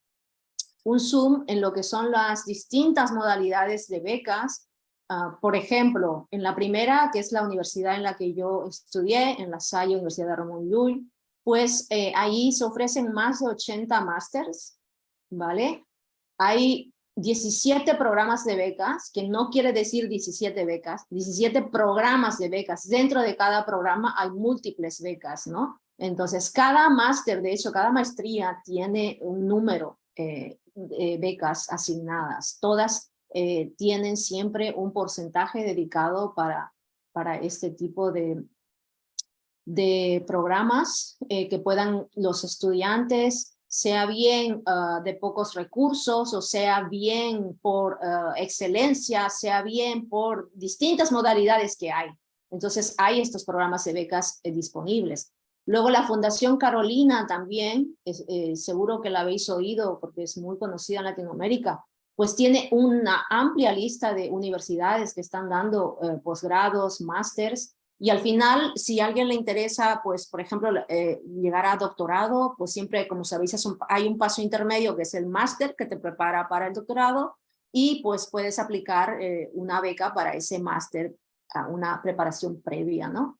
Speaker 2: zoom en lo que son las distintas modalidades de becas. Por ejemplo, en la primera, que es la universidad en la que yo estudié, en La Salle, Universidad de Ramon Llull, pues ahí se ofrecen más de 80 másters, ¿vale? Hay 17 programas de becas, que no quiere decir 17 becas, 17 programas de becas. Dentro de cada programa hay múltiples becas, ¿no? Entonces, cada máster, de hecho, cada maestría tiene un número de becas asignadas. Todas tienen siempre un porcentaje dedicado para este tipo de programas que puedan los estudiantes, sea bien de pocos recursos o sea bien por excelencia, sea bien por distintas modalidades que hay. Entonces hay estos programas de becas disponibles. Luego la Fundación Carolina también, seguro que la habéis oído porque es muy conocida en Latinoamérica, pues tiene una amplia lista de universidades que están dando posgrados, másters, Y al final, si a alguien le interesa, pues, por ejemplo, llegar a doctorado, pues siempre, como sabéis, hay un paso intermedio que es el máster que te prepara para el doctorado y pues puedes aplicar una beca para ese máster, a una preparación previa, ¿no?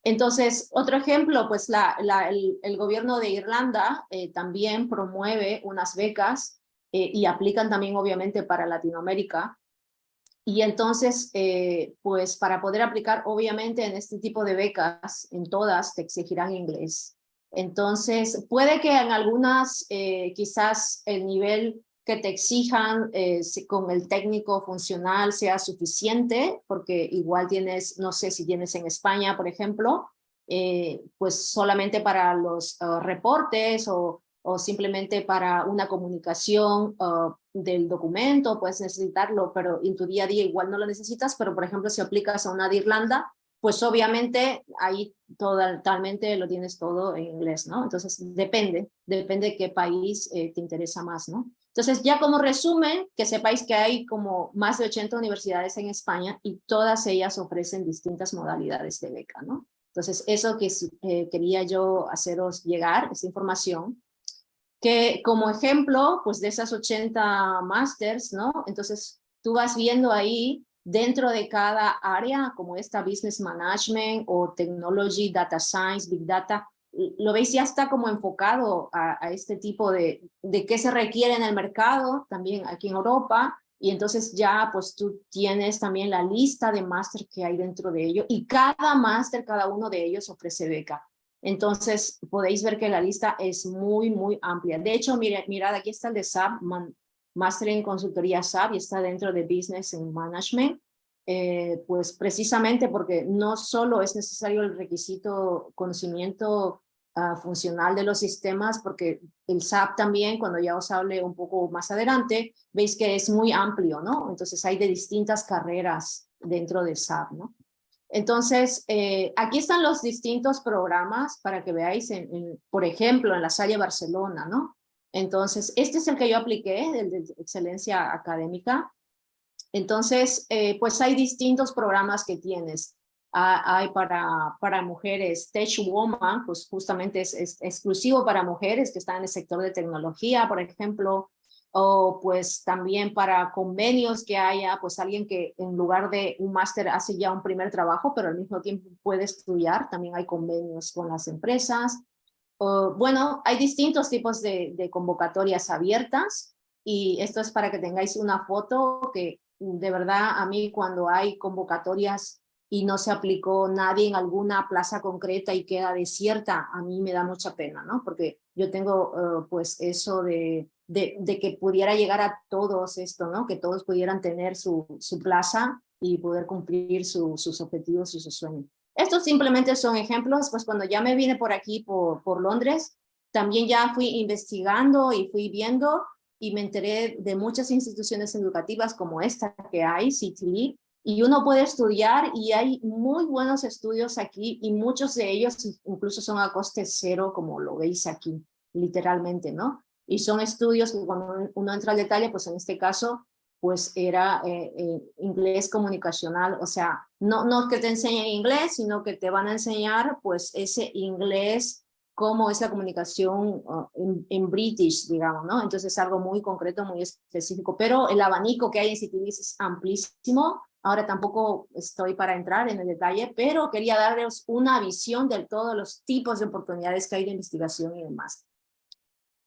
Speaker 2: Entonces, otro ejemplo, pues el gobierno de Irlanda también promueve unas becas y aplican también obviamente para Latinoamérica. Y entonces, pues para poder aplicar, obviamente en este tipo de becas, en todas te exigirán inglés. Entonces, puede que en algunas quizás el nivel que te exijan con el técnico funcional sea suficiente, porque igual tienes, no sé si tienes en España, por ejemplo, pues solamente para los reportes o simplemente para una comunicación del documento, puedes necesitarlo, pero en tu día a día igual no lo necesitas, pero por ejemplo si aplicas a una de Irlanda, pues obviamente ahí totalmente lo tienes todo en inglés, ¿no? Entonces depende de qué país te interesa más, ¿no? Entonces ya como resumen, que sepáis que hay como más de 80 universidades en España y todas ellas ofrecen distintas modalidades de beca, ¿no? Entonces eso que quería yo haceros llegar, esta información, que como ejemplo, pues de esas 80 másters, ¿no? Entonces tú vas viendo ahí dentro de cada área, como esta Business Management o Technology, Data Science, Big Data, lo veis ya está como enfocado a este tipo de qué se requiere en el mercado, también aquí en Europa, y entonces ya pues tú tienes también la lista de máster que hay dentro de ello, y cada máster, cada uno de ellos ofrece beca. Entonces, podéis ver que la lista es muy, muy amplia. De hecho, mirad, aquí está el de SAP, Máster en Consultoría SAP, y está dentro de Business and Management. Pues precisamente porque no solo es necesario el requisito conocimiento funcional de los sistemas, porque el SAP también, cuando ya os hable un poco más adelante, veis que es muy amplio, ¿no? Entonces hay de distintas carreras dentro de SAP, ¿no? Entonces, aquí están los distintos programas para que veáis, por ejemplo, en la Salle Barcelona, ¿no? Entonces, este es el que yo apliqué, el de excelencia académica. Entonces, pues hay distintos programas que tienes. Hay para mujeres, Tech Woman, pues justamente es exclusivo para mujeres que están en el sector de tecnología, por ejemplo, o pues también para convenios que haya, pues alguien que en lugar de un máster hace ya un primer trabajo, pero al mismo tiempo puede estudiar, también hay convenios con las empresas. Bueno, hay distintos tipos de convocatorias abiertas y esto es para que tengáis una foto que de verdad a mí cuando hay convocatorias y no se aplicó nadie en alguna plaza concreta y queda desierta, a mí me da mucha pena, ¿no? Porque yo tengo pues eso de que pudiera llegar a todos esto, ¿no? Que todos pudieran tener su plaza y poder cumplir sus objetivos y sus sueños. Estos simplemente son ejemplos, pues cuando ya me vine por aquí, por Londres, también ya fui investigando y fui viendo y me enteré de muchas instituciones educativas como esta que hay, City, y uno puede estudiar y hay muy buenos estudios aquí y muchos de ellos incluso son a coste cero, como lo veis aquí, literalmente, ¿no? Y son estudios que cuando uno entra al detalle, pues en este caso pues era inglés comunicacional, o sea, no que te enseñen inglés, sino que te van a enseñar pues ese inglés, cómo es la comunicación en British, digamos, ¿no? Entonces es algo muy concreto, muy específico, pero el abanico que hay en Citibis es amplísimo. Ahora tampoco estoy para entrar en el detalle, pero quería darles una visión de todos los tipos de oportunidades que hay de investigación y demás.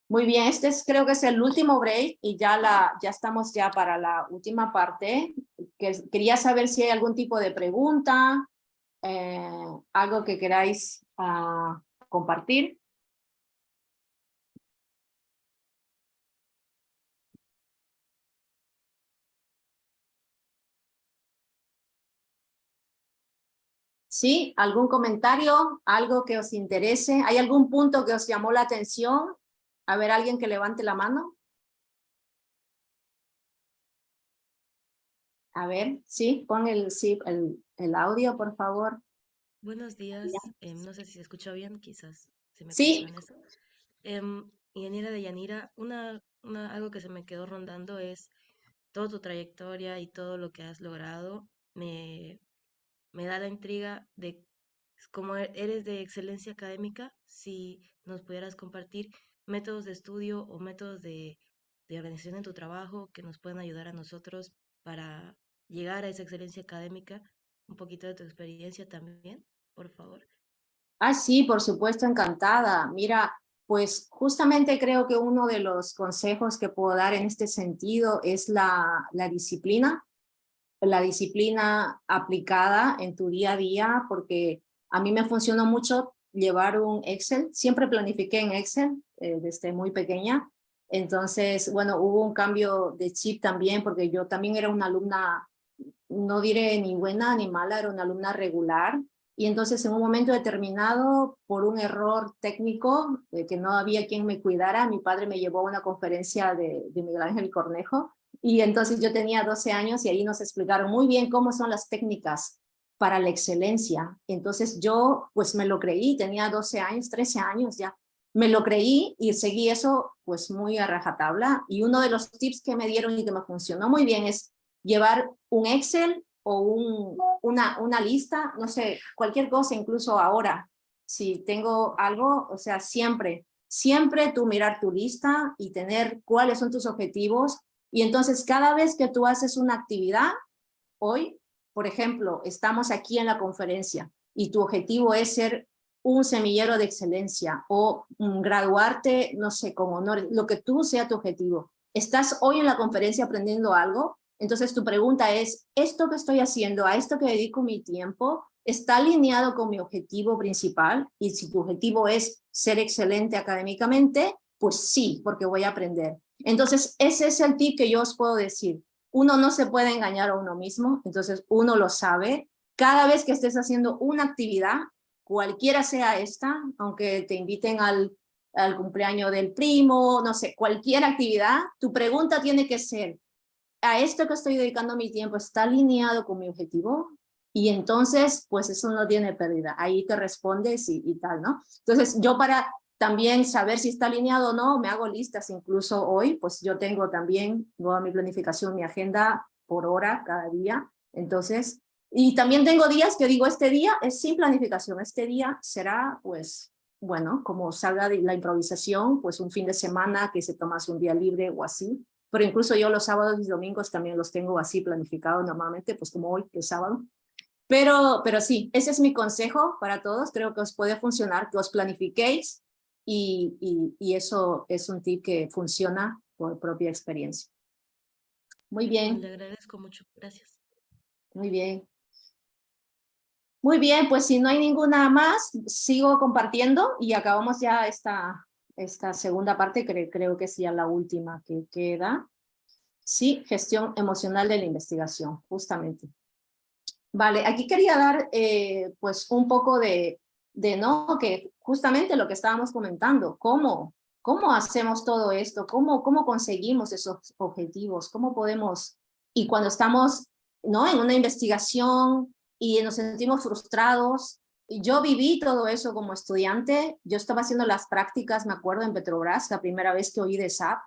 Speaker 2: Muy bien, creo que es el último break y ya estamos ya para la última parte. Quería saber si hay algún tipo de pregunta, algo que queráis compartir. ¿Sí? ¿Algún comentario? ¿Algo que os interese? ¿Hay algún punto que os llamó la atención? A ver, alguien que levante la mano. A ver, sí, pon el audio, por favor.
Speaker 4: Buenos días, no sé si se escucha bien, quizás se me
Speaker 2: Sí,
Speaker 4: corrijan eso. Ingeniera de Yanira, algo que se me quedó rondando es toda tu trayectoria y todo lo que has logrado. me da la intriga de, como eres de excelencia académica, si nos pudieras compartir métodos de estudio o métodos de organización en tu trabajo que nos puedan ayudar a nosotros para llegar a esa excelencia académica, un poquito de tu experiencia también, por favor.
Speaker 2: Ah, sí, por supuesto, encantada. Mira, pues justamente creo que uno de los consejos que puedo dar en este sentido es la disciplina aplicada en tu día a día, porque a mí me funcionó mucho llevar un Excel. Siempre planifiqué en Excel desde muy pequeña. Entonces, bueno, hubo un cambio de chip también, porque yo también era una alumna, no diré ni buena ni mala, era una alumna regular. Y entonces en un momento determinado, por un error técnico, de que no había quien me cuidara, mi padre me llevó a una conferencia de Miguel Ángel Cornejo, y entonces yo tenía 12 años y ahí nos explicaron muy bien cómo son las técnicas para la excelencia. Entonces yo pues me lo creí, tenía 12 años, 13 años ya. Me lo creí y seguí eso pues muy a rajatabla. Y uno de los tips que me dieron y que me funcionó muy bien es llevar un Excel o una lista, no sé, cualquier cosa, incluso ahora, si tengo algo, o sea, siempre tú mirar tu lista y tener cuáles son tus objetivos. Y entonces cada vez que tú haces una actividad, hoy, por ejemplo, estamos aquí en la conferencia y tu objetivo es ser un semillero de excelencia o graduarte, no sé, con honor, lo que tú sea tu objetivo. Estás hoy en la conferencia aprendiendo algo, entonces tu pregunta es, ¿esto que estoy haciendo, a esto que dedico mi tiempo, está alineado con mi objetivo principal? Y si tu objetivo es ser excelente académicamente, pues sí, porque voy a aprender. Entonces, ese es el tip que yo os puedo decir. Uno no se puede engañar a uno mismo, entonces uno lo sabe. Cada vez que estés haciendo una actividad, cualquiera sea esta, aunque te inviten al cumpleaños del primo, no sé, cualquier actividad, tu pregunta tiene que ser, ¿a esto que estoy dedicando mi tiempo está alineado con mi objetivo? Y entonces, pues eso no tiene pérdida. Ahí te respondes y tal, ¿no? Entonces, yo para también saber si está alineado o no, me hago listas incluso hoy, pues yo tengo también toda mi planificación, mi agenda por hora cada día. Entonces, y también tengo días que digo, este día es sin planificación, este día será, pues, bueno, como salga de la improvisación, pues un fin de semana que se tomas un día libre o así. Pero incluso yo los sábados y domingos también los tengo así planificados normalmente, pues como hoy, que es sábado. Pero sí, ese es mi consejo para todos. Creo que os puede funcionar, que os planifiquéis y eso es un tip que funciona por propia experiencia. Muy bien,
Speaker 4: Le agradezco mucho. Gracias.
Speaker 2: muy bien. Muy bien, pues si no hay ninguna más, sigo compartiendo y acabamos ya esta segunda parte, creo que es ya la última que queda. Sí, gestión emocional de la investigación, justamente. Vale, aquí quería dar pues un poco ¿no? Que justamente lo que estábamos comentando, ¿cómo hacemos todo esto? ¿Cómo conseguimos esos objetivos? ¿Cómo podemos? Y cuando estamos, ¿no? En una investigación y nos sentimos frustrados, y yo viví todo eso como estudiante, yo estaba haciendo las prácticas, me acuerdo, en Petrobras, la primera vez que oí de SAP,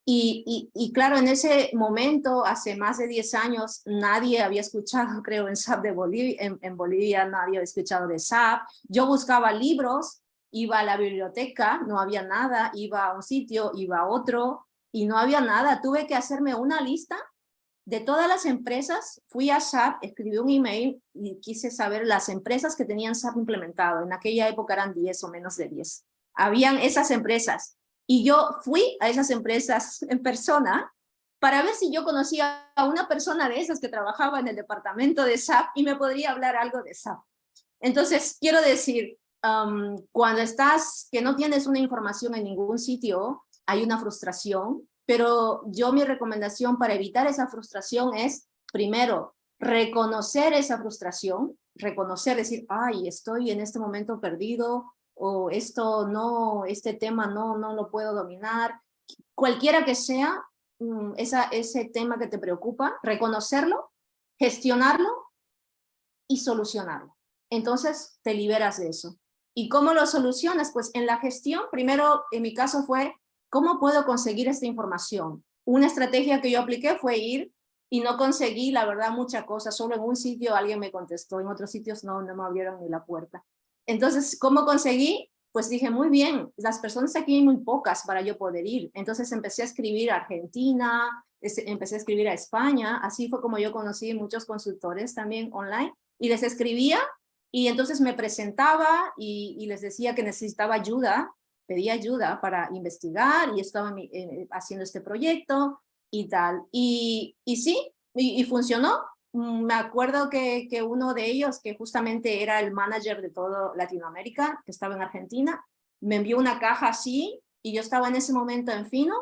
Speaker 2: y claro, en ese momento, hace más de 10 años, nadie había escuchado, creo, en SAP de Bolivia, en Bolivia nadie había escuchado de SAP. Yo buscaba libros, iba a la biblioteca, no había nada, iba a un sitio, iba a otro, y no había nada. Tuve que hacerme una lista de todas las empresas, fui a SAP, escribí un email y quise saber las empresas que tenían SAP implementado. En aquella época eran 10 o menos de 10. Habían esas empresas. Y yo fui a esas empresas en persona para ver si yo conocía a una persona de esas que trabajaba en el departamento de SAP y me podría hablar algo de SAP. Entonces, quiero decir, cuando estás, que no tienes una información en ningún sitio, hay una frustración, pero mi recomendación para evitar esa frustración es, primero, reconocer esa frustración, reconocer, decir, ay, estoy en este momento perdido, o esto no, este tema no lo puedo dominar, cualquiera que sea ese tema que te preocupa, reconocerlo, gestionarlo y solucionarlo. Entonces te liberas de eso. ¿Y cómo lo solucionas? Pues en la gestión, primero en mi caso fue, ¿cómo puedo conseguir esta información? Una estrategia que yo apliqué fue ir y no conseguí, la verdad, mucha cosa. Solo en un sitio alguien me contestó, en otros sitios no me abrieron ni la puerta. Entonces, ¿cómo conseguí? Pues dije, muy bien, las personas aquí hay muy pocas para yo poder ir. Entonces empecé a escribir a Argentina, empecé a escribir a España. Así fue como yo conocí muchos consultores también online, y les escribía, y entonces me presentaba y les decía que necesitaba ayuda, pedía ayuda para investigar, y estaba haciendo este proyecto y tal. Y sí, y funcionó. Me acuerdo que uno de ellos, que justamente era el manager de todo Latinoamérica, que estaba en Argentina, me envió una caja así, y yo estaba en ese momento en Fino,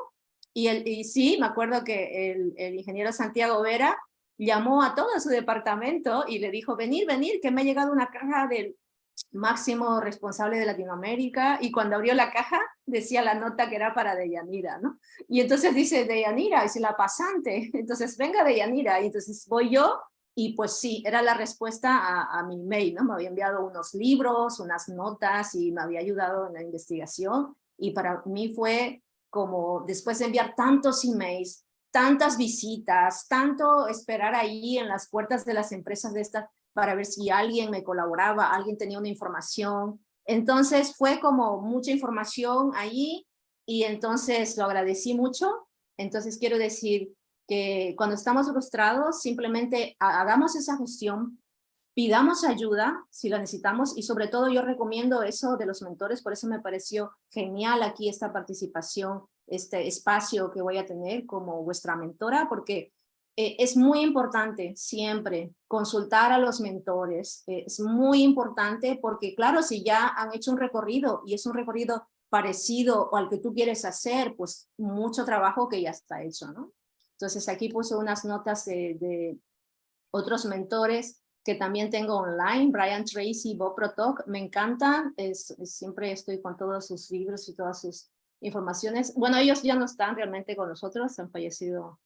Speaker 2: y sí, me acuerdo que el ingeniero Santiago Vera llamó a todo su departamento y le dijo, venir, que me ha llegado una caja del máximo responsable de Latinoamérica, y cuando abrió la caja decía la nota que era para Deyanira, ¿no? Y entonces dice, Deyanira, es la pasante, entonces venga Deyanira, y entonces voy yo, y pues sí, era la respuesta a mi mail, ¿no? Me había enviado unos libros, unas notas, y me había ayudado en la investigación, y para mí fue como, después de enviar tantos emails, tantas visitas, tanto esperar ahí en las puertas de las empresas de estas, para ver si alguien me colaboraba, alguien tenía una información. Entonces fue como mucha información ahí, y entonces lo agradecí mucho. Entonces quiero decir que cuando estamos frustrados, simplemente hagamos esa gestión, pidamos ayuda si la necesitamos, y sobre todo yo recomiendo eso de los mentores. Por eso me pareció genial aquí esta participación, este espacio que voy a tener como vuestra mentora, porque es muy importante siempre consultar a los mentores. Es muy importante porque, claro, si ya han hecho un recorrido y es un recorrido parecido al que tú quieres hacer, pues mucho trabajo que ya está hecho, ¿no? Entonces aquí puse unas notas de otros mentores que también tengo online, Brian Tracy, Bob Protok, me encantan, siempre estoy con todos sus libros y todas sus informaciones. Bueno, ellos ya no están realmente con nosotros, han fallecido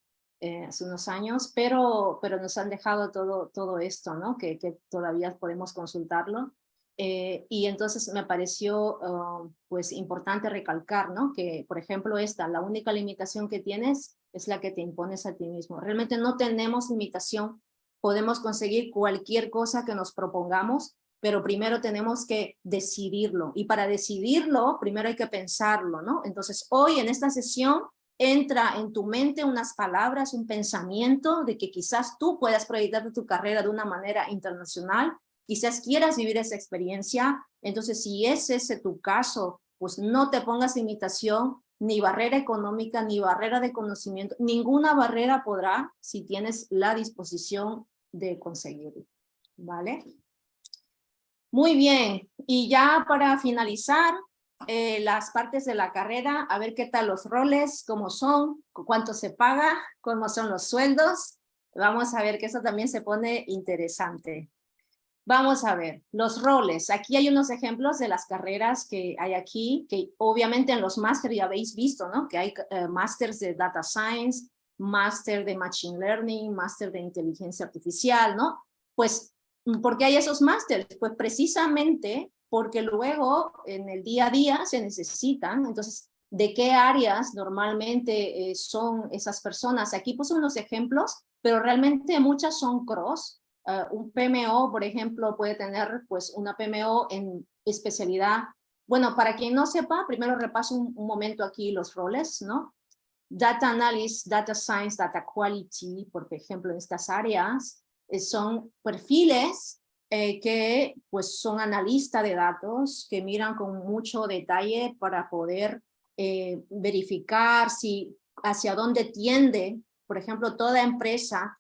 Speaker 2: hace unos años, pero nos han dejado todo esto, ¿no? Que todavía podemos consultarlo. Y entonces me pareció pues importante recalcar, ¿no? Que, por ejemplo, la única limitación que tienes es la que te impones a ti mismo. Realmente no tenemos limitación, podemos conseguir cualquier cosa que nos propongamos, pero primero tenemos que decidirlo, y para decidirlo primero hay que pensarlo, ¿no? Entonces hoy en esta sesión entra en tu mente unas palabras, un pensamiento de que quizás tú puedas proyectar tu carrera de una manera internacional, quizás quieras vivir esa experiencia. Entonces si es ese tu caso, pues no te pongas limitación, ni barrera económica, ni barrera de conocimiento, ninguna barrera podrá si tienes la disposición de conseguirlo, ¿vale? Muy bien, y ya para finalizar las partes de la carrera, a ver qué tal los roles, cómo son, cuánto se paga, cómo son los sueldos. Vamos a ver que eso también se pone interesante. Vamos a ver, los roles. Aquí hay unos ejemplos de las carreras que hay aquí, que obviamente en los máster ya habéis visto, ¿no? Que hay másters de Data Science, máster de Machine Learning, máster de Inteligencia Artificial, ¿no? Pues, ¿por qué hay esos másters? Pues precisamente porque luego en el día a día se necesitan. Entonces, ¿de qué áreas normalmente son esas personas? Aquí puse unos ejemplos, pero realmente muchas son cross. Un PMO, por ejemplo, puede tener pues una PMO en especialidad. Bueno, para quien no sepa, primero repaso un momento aquí los roles, ¿no? Data Analysis, Data Science, Data Quality, por ejemplo, en estas áreas son perfiles que pues son analistas de datos, que miran con mucho detalle para poder verificar si hacia dónde tiende. Por ejemplo, toda empresa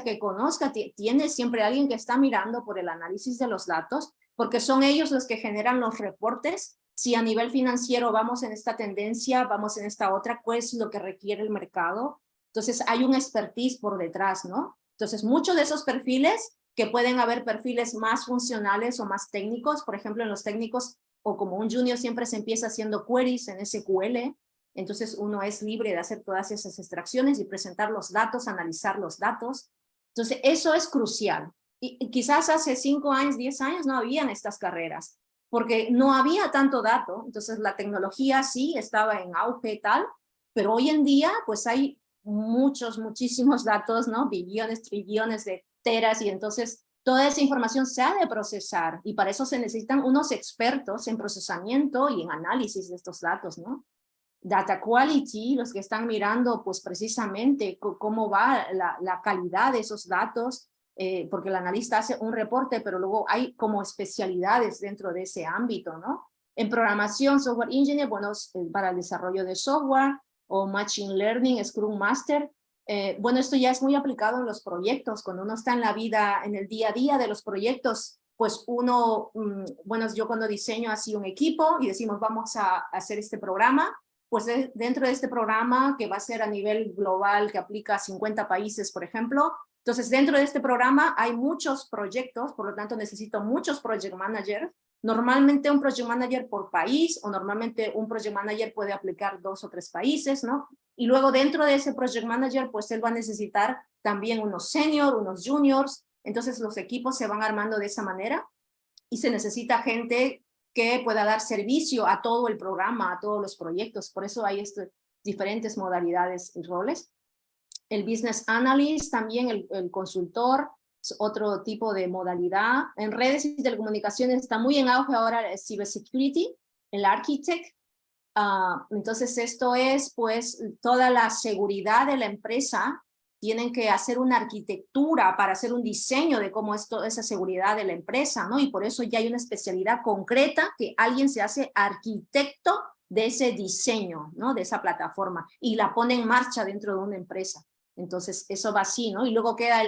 Speaker 2: que conozca tiene siempre alguien que está mirando por el análisis de los datos, porque son ellos los que generan los reportes. Si a nivel financiero vamos en esta tendencia, vamos en esta otra, pues lo que requiere el mercado. Entonces hay un expertise por detrás, ¿no? Entonces muchos de esos perfiles, que pueden haber perfiles más funcionales o más técnicos, por ejemplo en los técnicos, o como un junior siempre se empieza haciendo queries en SQL, entonces uno es libre de hacer todas esas extracciones y presentar los datos, analizar los datos. Entonces eso es crucial. Y quizás hace 5 años, 10 años no habían estas carreras, porque no había tanto dato. Entonces la tecnología sí estaba en auge y tal, pero hoy en día pues hay muchísimos datos, ¿no? Billones, trillones de teras, y entonces toda esa información se ha de procesar, y para eso se necesitan unos expertos en procesamiento y en análisis de estos datos, ¿no? Data quality, los que están mirando pues precisamente cómo va la calidad de esos datos, porque el analista hace un reporte, pero luego hay como especialidades dentro de ese ámbito, ¿no? En programación, software engineer, bueno, para el desarrollo de software, o machine learning, Scrum Master. Bueno, esto ya es muy aplicado en los proyectos, cuando uno está en la vida, en el día a día de los proyectos, pues uno, bueno, yo cuando diseño así un equipo y decimos vamos a hacer este programa, pues dentro de este programa que va a ser a nivel global, que aplica a 50 países, por ejemplo, entonces dentro de este programa hay muchos proyectos, por lo tanto necesito muchos project managers. Normalmente un project manager por país, o normalmente un project manager puede aplicar 2 o 3 países, ¿no? Y luego dentro de ese project manager, pues él va a necesitar también unos senior, unos juniors, entonces los equipos se van armando de esa manera, y se necesita gente que pueda dar servicio a todo el programa, a todos los proyectos, por eso hay diferentes modalidades y roles. El business analyst, también el consultor, es otro tipo de modalidad. En redes y telecomunicaciones está muy en auge ahora el cybersecurity, el architect. Entonces esto es pues toda la seguridad de la empresa. Tienen que hacer una arquitectura para hacer un diseño de cómo es toda esa seguridad de la empresa, ¿no? Y por eso ya hay una especialidad concreta que alguien se hace arquitecto de ese diseño, ¿no? De esa plataforma, y la pone en marcha dentro de una empresa. Entonces eso va así, ¿no? Y luego queda,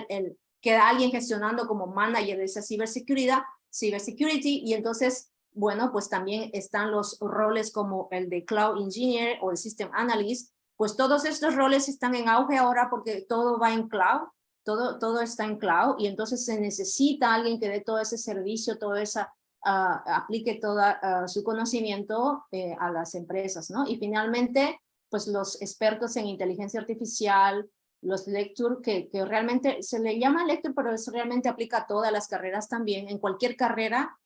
Speaker 2: queda alguien gestionando como manager de esa cybersecurity, y entonces, bueno, pues también están los roles como el de Cloud Engineer o el System Analyst. Pues todos estos roles están en auge ahora porque todo va en cloud, todo está en cloud, y entonces se necesita alguien que dé todo ese servicio, aplique todo su conocimiento a las empresas, ¿no? Y finalmente, pues los expertos en inteligencia artificial, los lecture, que realmente se le llama lecture, pero eso realmente aplica a todas las carreras también. En cualquier carrera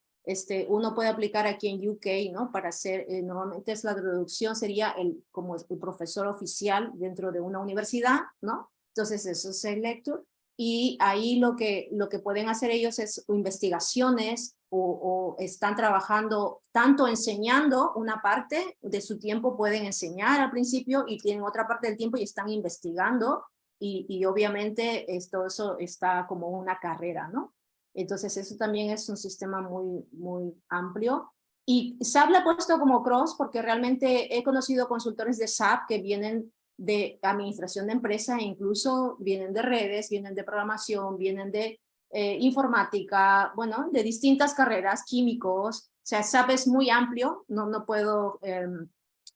Speaker 2: uno puede aplicar aquí en UK, ¿no? Para hacer, normalmente es la traducción, sería como el profesor oficial dentro de una universidad, ¿no? Entonces eso es el lecture, y ahí lo que pueden hacer ellos es investigaciones, o están trabajando, tanto enseñando una parte de su tiempo, pueden enseñar al principio, y tienen otra parte del tiempo y están investigando, y obviamente eso está como una carrera, ¿no? Entonces eso también es un sistema muy amplio. Y SAP lo ha puesto como cross porque realmente he conocido consultores de SAP que vienen de administración de empresa, e incluso vienen de redes, vienen de programación, vienen de informática, bueno, de distintas carreras, químicos. O sea, SAP es muy amplio, no puedo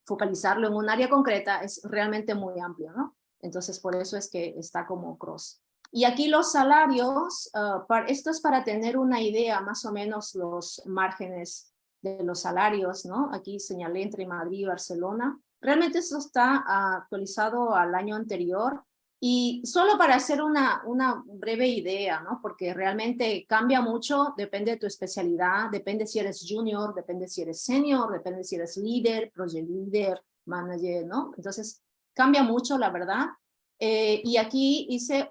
Speaker 2: focalizarlo en un área concreta, es realmente muy amplio, ¿no? Entonces por eso es que está como cross. Y aquí los salarios, esto es para tener una idea más o menos los márgenes de los salarios, ¿no? Aquí señalé entre Madrid y Barcelona. Realmente esto está actualizado al año anterior, y solo para hacer una breve idea, ¿no? Porque realmente cambia mucho, depende de tu especialidad, depende si eres junior, depende si eres senior, depende si eres líder, project leader, manager, ¿no? Entonces cambia mucho, la verdad. Y aquí hice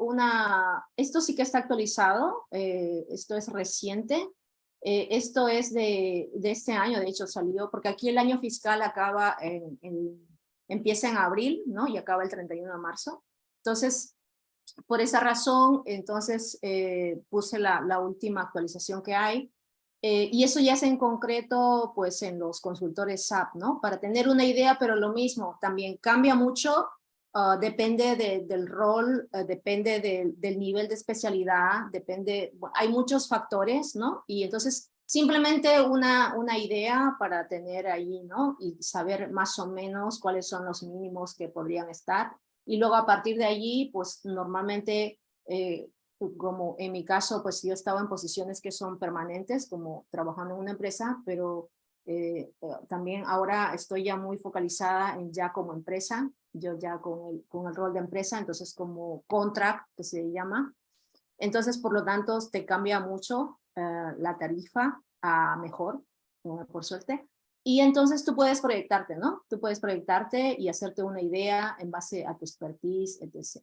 Speaker 2: esto sí que está actualizado, esto es reciente, esto es de este año, de hecho salió, porque aquí el año fiscal acaba empieza en abril, ¿no? Y acaba el 31 de marzo. Entonces, por esa razón, entonces puse la última actualización que hay, y eso ya es en concreto, pues en los consultores SAP, ¿no? Para tener una idea, pero lo mismo, también cambia mucho. Depende del rol, depende del nivel de especialidad, hay muchos factores, ¿no? Y entonces simplemente una idea para tener ahí, ¿no? Y saber más o menos cuáles son los mínimos que podrían estar. Y luego a partir de allí, pues normalmente, como en mi caso, pues yo estaba en posiciones que son permanentes, como trabajando en una empresa, pero también ahora estoy ya muy focalizada ya como empresa, yo ya con el rol de empresa, entonces como contract, que se llama. Entonces, por lo tanto, te cambia mucho la tarifa a mejor, por suerte. Y entonces tú puedes proyectarte, ¿no? Tú puedes proyectarte y hacerte una idea en base a tu expertise, etc.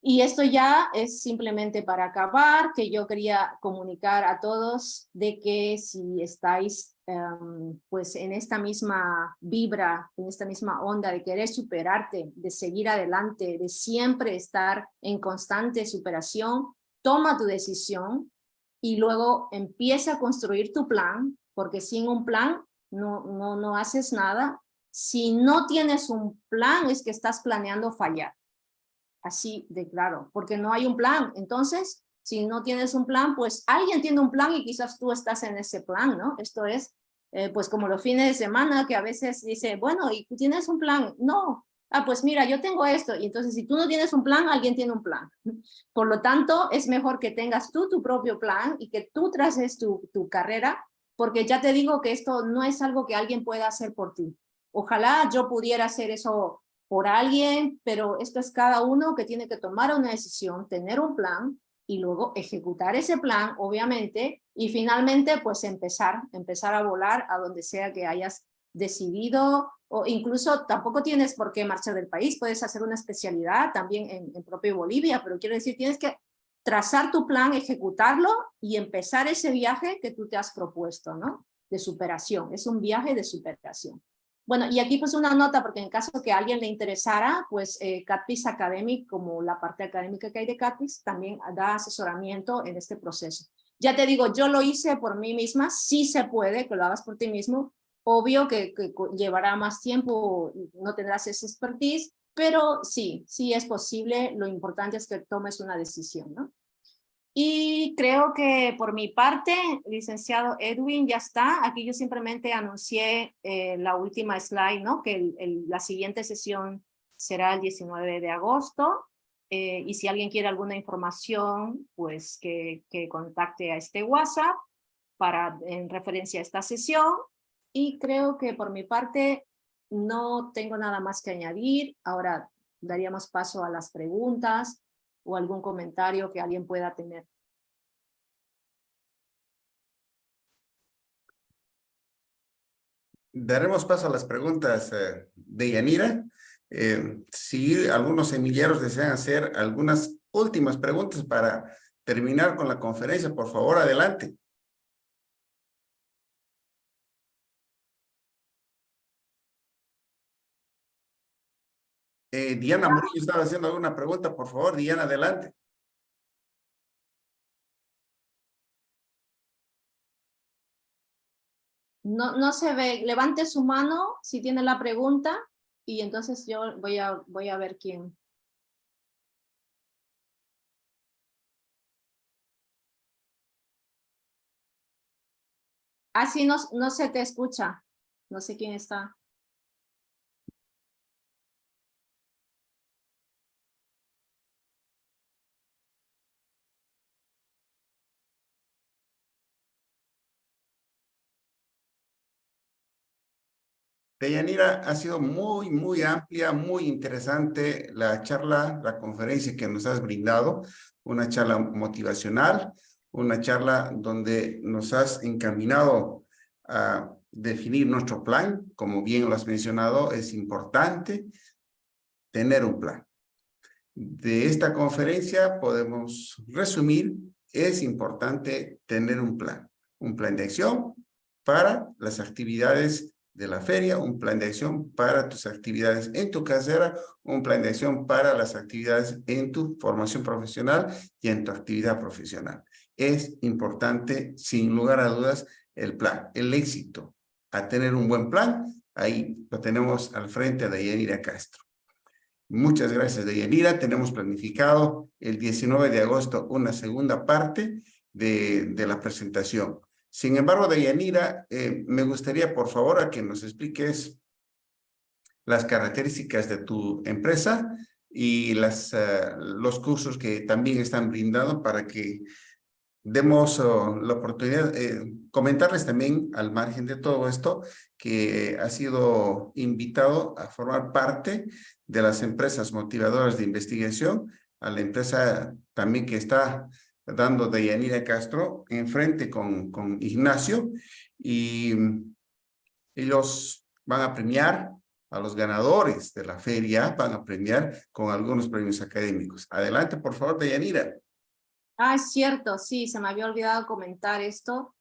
Speaker 2: Y esto ya es simplemente para acabar, que yo quería comunicar a todos de que si estáis pues en esta misma vibra, en esta misma onda de querer superarte, de seguir adelante, de siempre estar en constante superación, toma tu decisión y luego empieza a construir tu plan, porque sin un plan no haces nada. Si no tienes un plan, es que estás planeando fallar. Así de claro, porque no hay un plan. Entonces, si no tienes un plan, pues alguien tiene un plan y quizás tú estás en ese plan, ¿no? Esto es, pues como los fines de semana que a veces dice, bueno, ¿y tú tienes un plan? No. Ah, pues mira, yo tengo esto. Y entonces, si tú no tienes un plan, alguien tiene un plan. Por lo tanto, es mejor que tengas tú tu propio plan y que tú traces tu carrera, porque ya te digo que esto no es algo que alguien pueda hacer por ti. Ojalá yo pudiera hacer eso por alguien, pero esto es cada uno que tiene que tomar una decisión, tener un plan y luego ejecutar ese plan, obviamente, y finalmente pues empezar a volar a donde sea que hayas decidido, o incluso tampoco tienes por qué marchar del país, puedes hacer una especialidad también en propio Bolivia, pero quiero decir, tienes que trazar tu plan, ejecutarlo y empezar ese viaje que tú te has propuesto, ¿no? De superación, es un viaje de superación. Bueno, y aquí pues una nota, porque en caso que a alguien le interesara, pues CATPIS Academic, como la parte académica que hay de CATPIS, también da asesoramiento en este proceso. Ya te digo, yo lo hice por mí misma, sí se puede que lo hagas por ti mismo, obvio que llevará más tiempo, no tendrás ese expertise, pero sí es posible, lo importante es que tomes una decisión, ¿no? Y creo que por mi parte, licenciado Edwin, ya está. Aquí yo simplemente anuncié la última slide, ¿no? Que la siguiente sesión será el 19 de agosto. Y si alguien quiere alguna información, pues que contacte a este WhatsApp en referencia a esta sesión. Y creo que por mi parte no tengo nada más que añadir. Ahora daríamos paso a las preguntas o algún comentario que alguien pueda tener.
Speaker 1: Daremos paso a las preguntas de Yanira. Si algunos semilleros desean hacer algunas últimas preguntas para terminar con la conferencia, por favor, adelante. Diana Murillo estaba haciendo alguna pregunta, por favor, Diana, adelante.
Speaker 2: No se ve, levante su mano si tiene la pregunta y entonces yo voy a ver quién. Ah, sí, no se te escucha, no sé quién está.
Speaker 1: Deyanira, ha sido muy amplia, muy interesante la charla, la conferencia que nos has brindado, una charla motivacional, una charla donde nos has encaminado a definir nuestro plan. Como bien lo has mencionado, es importante tener un plan. De esta conferencia podemos resumir, es importante tener un plan de acción para las actividades de la feria, un plan de acción para tus actividades en tu carrera, un plan de acción para las actividades en tu formación profesional y en tu actividad profesional. Es importante, sin lugar a dudas, el plan, el éxito. A tener un buen plan, ahí lo tenemos al frente de Yanira Castro. Muchas gracias, Deyanira. Tenemos planificado el 19 de agosto una segunda parte de la presentación. Sin embargo, Deyanira, me gustaría, por favor, a que nos expliques las características de tu empresa y los cursos que también están brindando para que demos la oportunidad, comentarles también al margen de todo esto que ha sido invitado a formar parte de las empresas motivadoras de investigación, a la empresa también que está dando Deyanira Castro enfrente con Ignacio y ellos van a premiar a los ganadores de la feria, van a premiar con algunos premios académicos. Adelante, por favor, Deyanira.
Speaker 2: Ah, es cierto, sí, se me había olvidado comentar esto.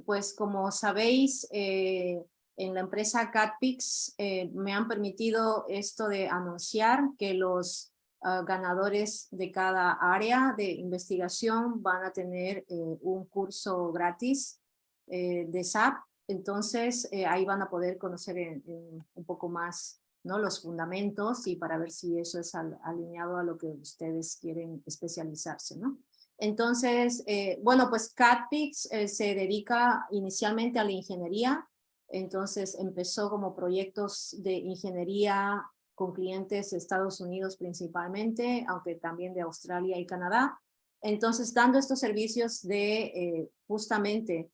Speaker 2: Pues como sabéis, en la empresa CatPix me han permitido esto de anunciar que los ganadores de cada área de investigación van a tener un curso gratis de SAP. Entonces ahí van a poder conocer un poco más, ¿no?, los fundamentos, y para ver si eso es alineado a lo que ustedes quieren especializarse, ¿no? Entonces, bueno, pues CatPix se dedica inicialmente a la ingeniería. Entonces empezó como proyectos de ingeniería con clientes de Estados Unidos principalmente, aunque también de Australia y Canadá. Entonces, dando estos servicios de justamente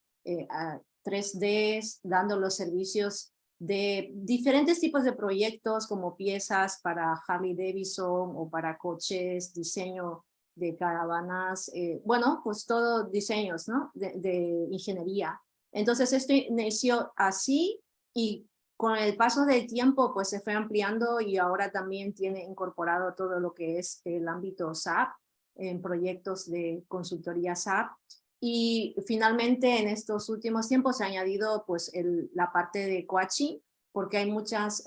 Speaker 2: 3D, dando los servicios de diferentes tipos de proyectos como piezas para Harley Davidson o para coches, diseño de caravanas, bueno, pues todo diseños, ¿no?, de ingeniería. Entonces esto inició así, y con el paso del tiempo pues se fue ampliando, y ahora también tiene incorporado todo lo que es el ámbito SAP en proyectos de consultoría SAP. Y finalmente en estos últimos tiempos se ha añadido pues la parte de coaching, porque hay muchas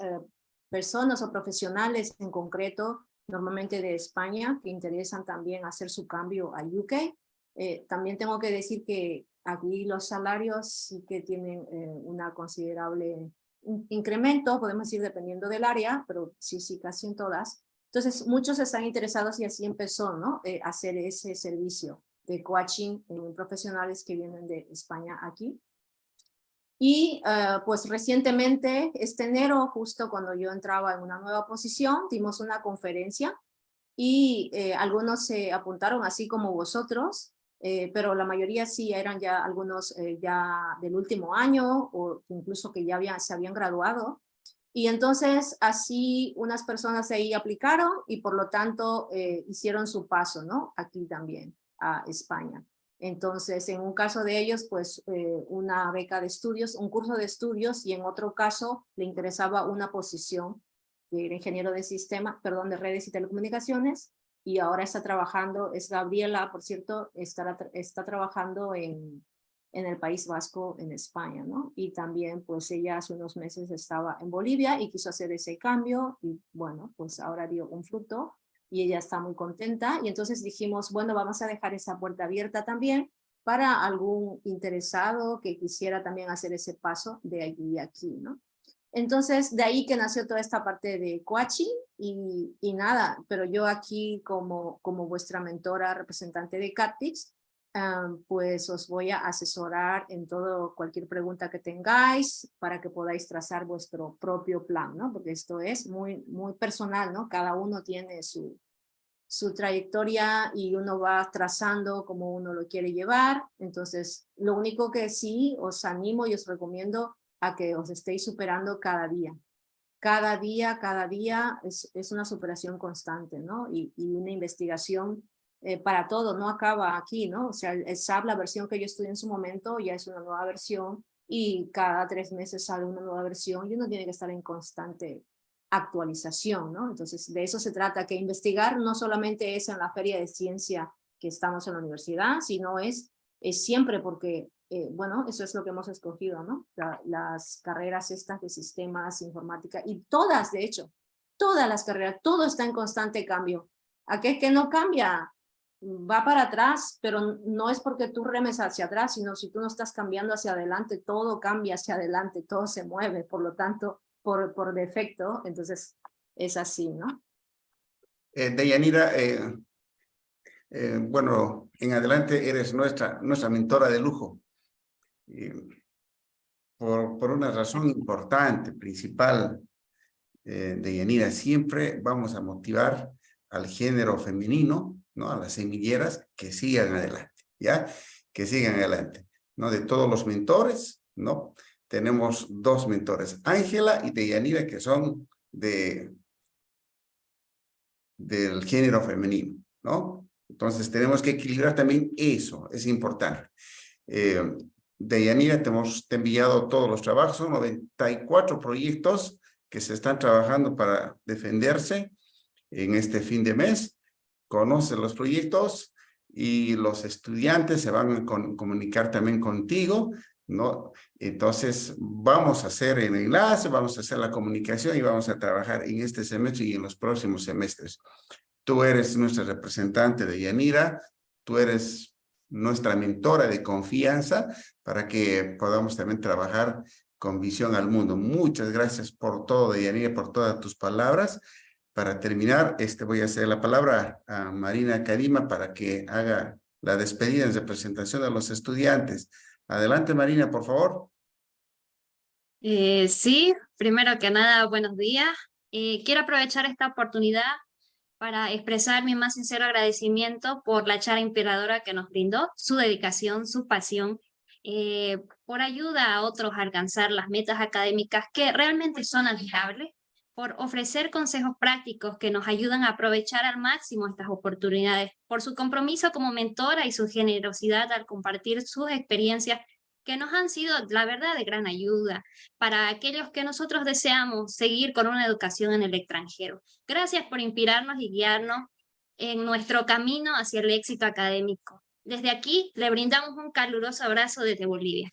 Speaker 2: personas o profesionales en concreto, normalmente de España, que interesan también hacer su cambio a UK. También tengo que decir que aquí los salarios sí que tienen una considerable incremento, podemos decir dependiendo del área, pero sí, casi en todas. Entonces muchos están interesados, y así empezó, ¿no?, hacer ese servicio de coaching en profesionales que vienen de España aquí. Y pues recientemente, este enero, justo cuando yo entraba en una nueva posición, dimos una conferencia, y algunos se apuntaron así como vosotros, pero la mayoría sí eran ya algunos ya del último año, o incluso que ya se habían graduado. Y entonces así unas personas ahí aplicaron, y por lo tanto hicieron su paso, ¿no?, aquí también a España. Entonces, en un caso de ellos, pues una beca de estudios, un curso de estudios, y en otro caso le interesaba una posición de ingeniero de sistema, perdón, de redes y telecomunicaciones, y ahora está trabajando, es Gabriela, por cierto, está trabajando en el País Vasco, en España, ¿no? Y también, pues ella hace unos meses estaba en Bolivia y quiso hacer ese cambio, y bueno, pues ahora dio un fruto, y ella está muy contenta, y entonces dijimos, bueno, vamos a dejar esa puerta abierta también para algún interesado que quisiera también hacer ese paso de allí a aquí, ¿no? Entonces, de ahí que nació toda esta parte de coaching, y nada, pero yo aquí como vuestra mentora, representante de CatPix, pues os voy a asesorar en todo, cualquier pregunta que tengáis, para que podáis trazar vuestro propio plan, ¿no? Porque esto es muy personal, ¿no? Cada uno tiene su trayectoria, y uno va trazando como uno lo quiere llevar. Entonces, lo único que sí os animo y os recomiendo a que os estéis superando cada día. Cada día es una superación constante, ¿no? Y una investigación para todo, no acaba aquí, ¿no? O sea, el SAP, la versión que yo estudié en su momento, ya es una nueva versión, y cada 3 meses sale una nueva versión, y uno tiene que estar en constante actualización, ¿no? Entonces, de eso se trata, que investigar no solamente es en la feria de ciencia que estamos en la universidad, sino es siempre, porque, bueno, eso es lo que hemos escogido, ¿no? Las carreras estas de sistemas, informática, y todas, de hecho, todas las carreras, todo está en constante cambio. Aquel que no cambia va para atrás, pero no es porque tú remes hacia atrás, sino si tú no estás cambiando hacia adelante, todo cambia hacia adelante, todo se mueve, por lo tanto, por defecto, entonces es así, ¿no?
Speaker 1: Deyanira, bueno, en adelante eres nuestra mentora de lujo. Por una razón importante, principal, Deyanira, siempre vamos a motivar al género femenino, ¿no?, a las semilleras, que sigan adelante, ¿ya? Que sigan adelante, ¿no? De todos los mentores, ¿no? Tenemos 2 mentores, Ángela y Deyanira, que son del género femenino, ¿no? Entonces tenemos que equilibrar también eso, es importante. Deyanira, te hemos enviado todos los trabajos, son 94 proyectos que se están trabajando para defenderse en este fin de mes. Conoce los proyectos y los estudiantes se van a comunicar también contigo, ¿no? Entonces, vamos a hacer el enlace, vamos a hacer la comunicación y vamos a trabajar en este semestre y en los próximos semestres. Tú eres nuestra representante de Yanira, tú eres nuestra mentora de confianza para que podamos también trabajar con visión al mundo. Muchas gracias por todo, Yanira, por todas tus palabras. Para terminar, voy a hacer la palabra a Marina Karima para que haga la despedida en representación de los estudiantes. Adelante, Marina, por favor.
Speaker 5: Sí, primero que nada, buenos días. Quiero aprovechar esta oportunidad para expresar mi más sincero agradecimiento por la charla inspiradora que nos brindó, su dedicación, su pasión, por ayuda a otros a alcanzar las metas académicas que realmente son admirables, por ofrecer consejos prácticos que nos ayudan a aprovechar al máximo estas oportunidades, por su compromiso como mentora y su generosidad al compartir sus experiencias que nos han sido, la verdad, de gran ayuda para aquellos que nosotros deseamos seguir con una educación en el extranjero. Gracias por inspirarnos y guiarnos en nuestro camino hacia el éxito académico. Desde aquí le brindamos un caluroso abrazo desde Bolivia.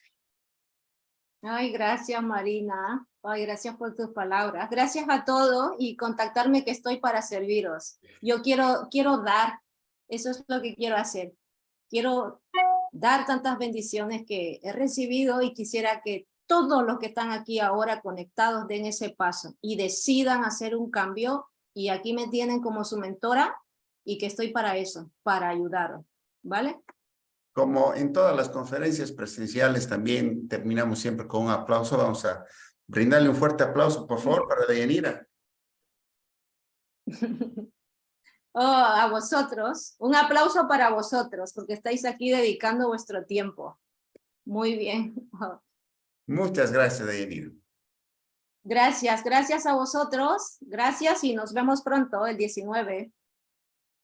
Speaker 2: Ay, gracias, Marina. Ay, gracias por tus palabras. Gracias a todos y contactarme que estoy para serviros. Yo quiero dar, eso es lo que quiero hacer. Quiero dar tantas bendiciones que he recibido y quisiera que todos los que están aquí ahora conectados den ese paso y decidan hacer un cambio, y aquí me tienen como su mentora y que estoy para eso, para ayudaros, ¿vale?
Speaker 1: Como en todas las conferencias presenciales, también terminamos siempre con un aplauso. Vamos a brindarle un fuerte aplauso, por favor, para Deyanira.
Speaker 2: Oh, a vosotros, un aplauso para vosotros, porque estáis aquí dedicando vuestro tiempo. Muy bien. Oh.
Speaker 1: Muchas gracias, Deyanira.
Speaker 2: Gracias a vosotros, gracias y nos vemos pronto el 19.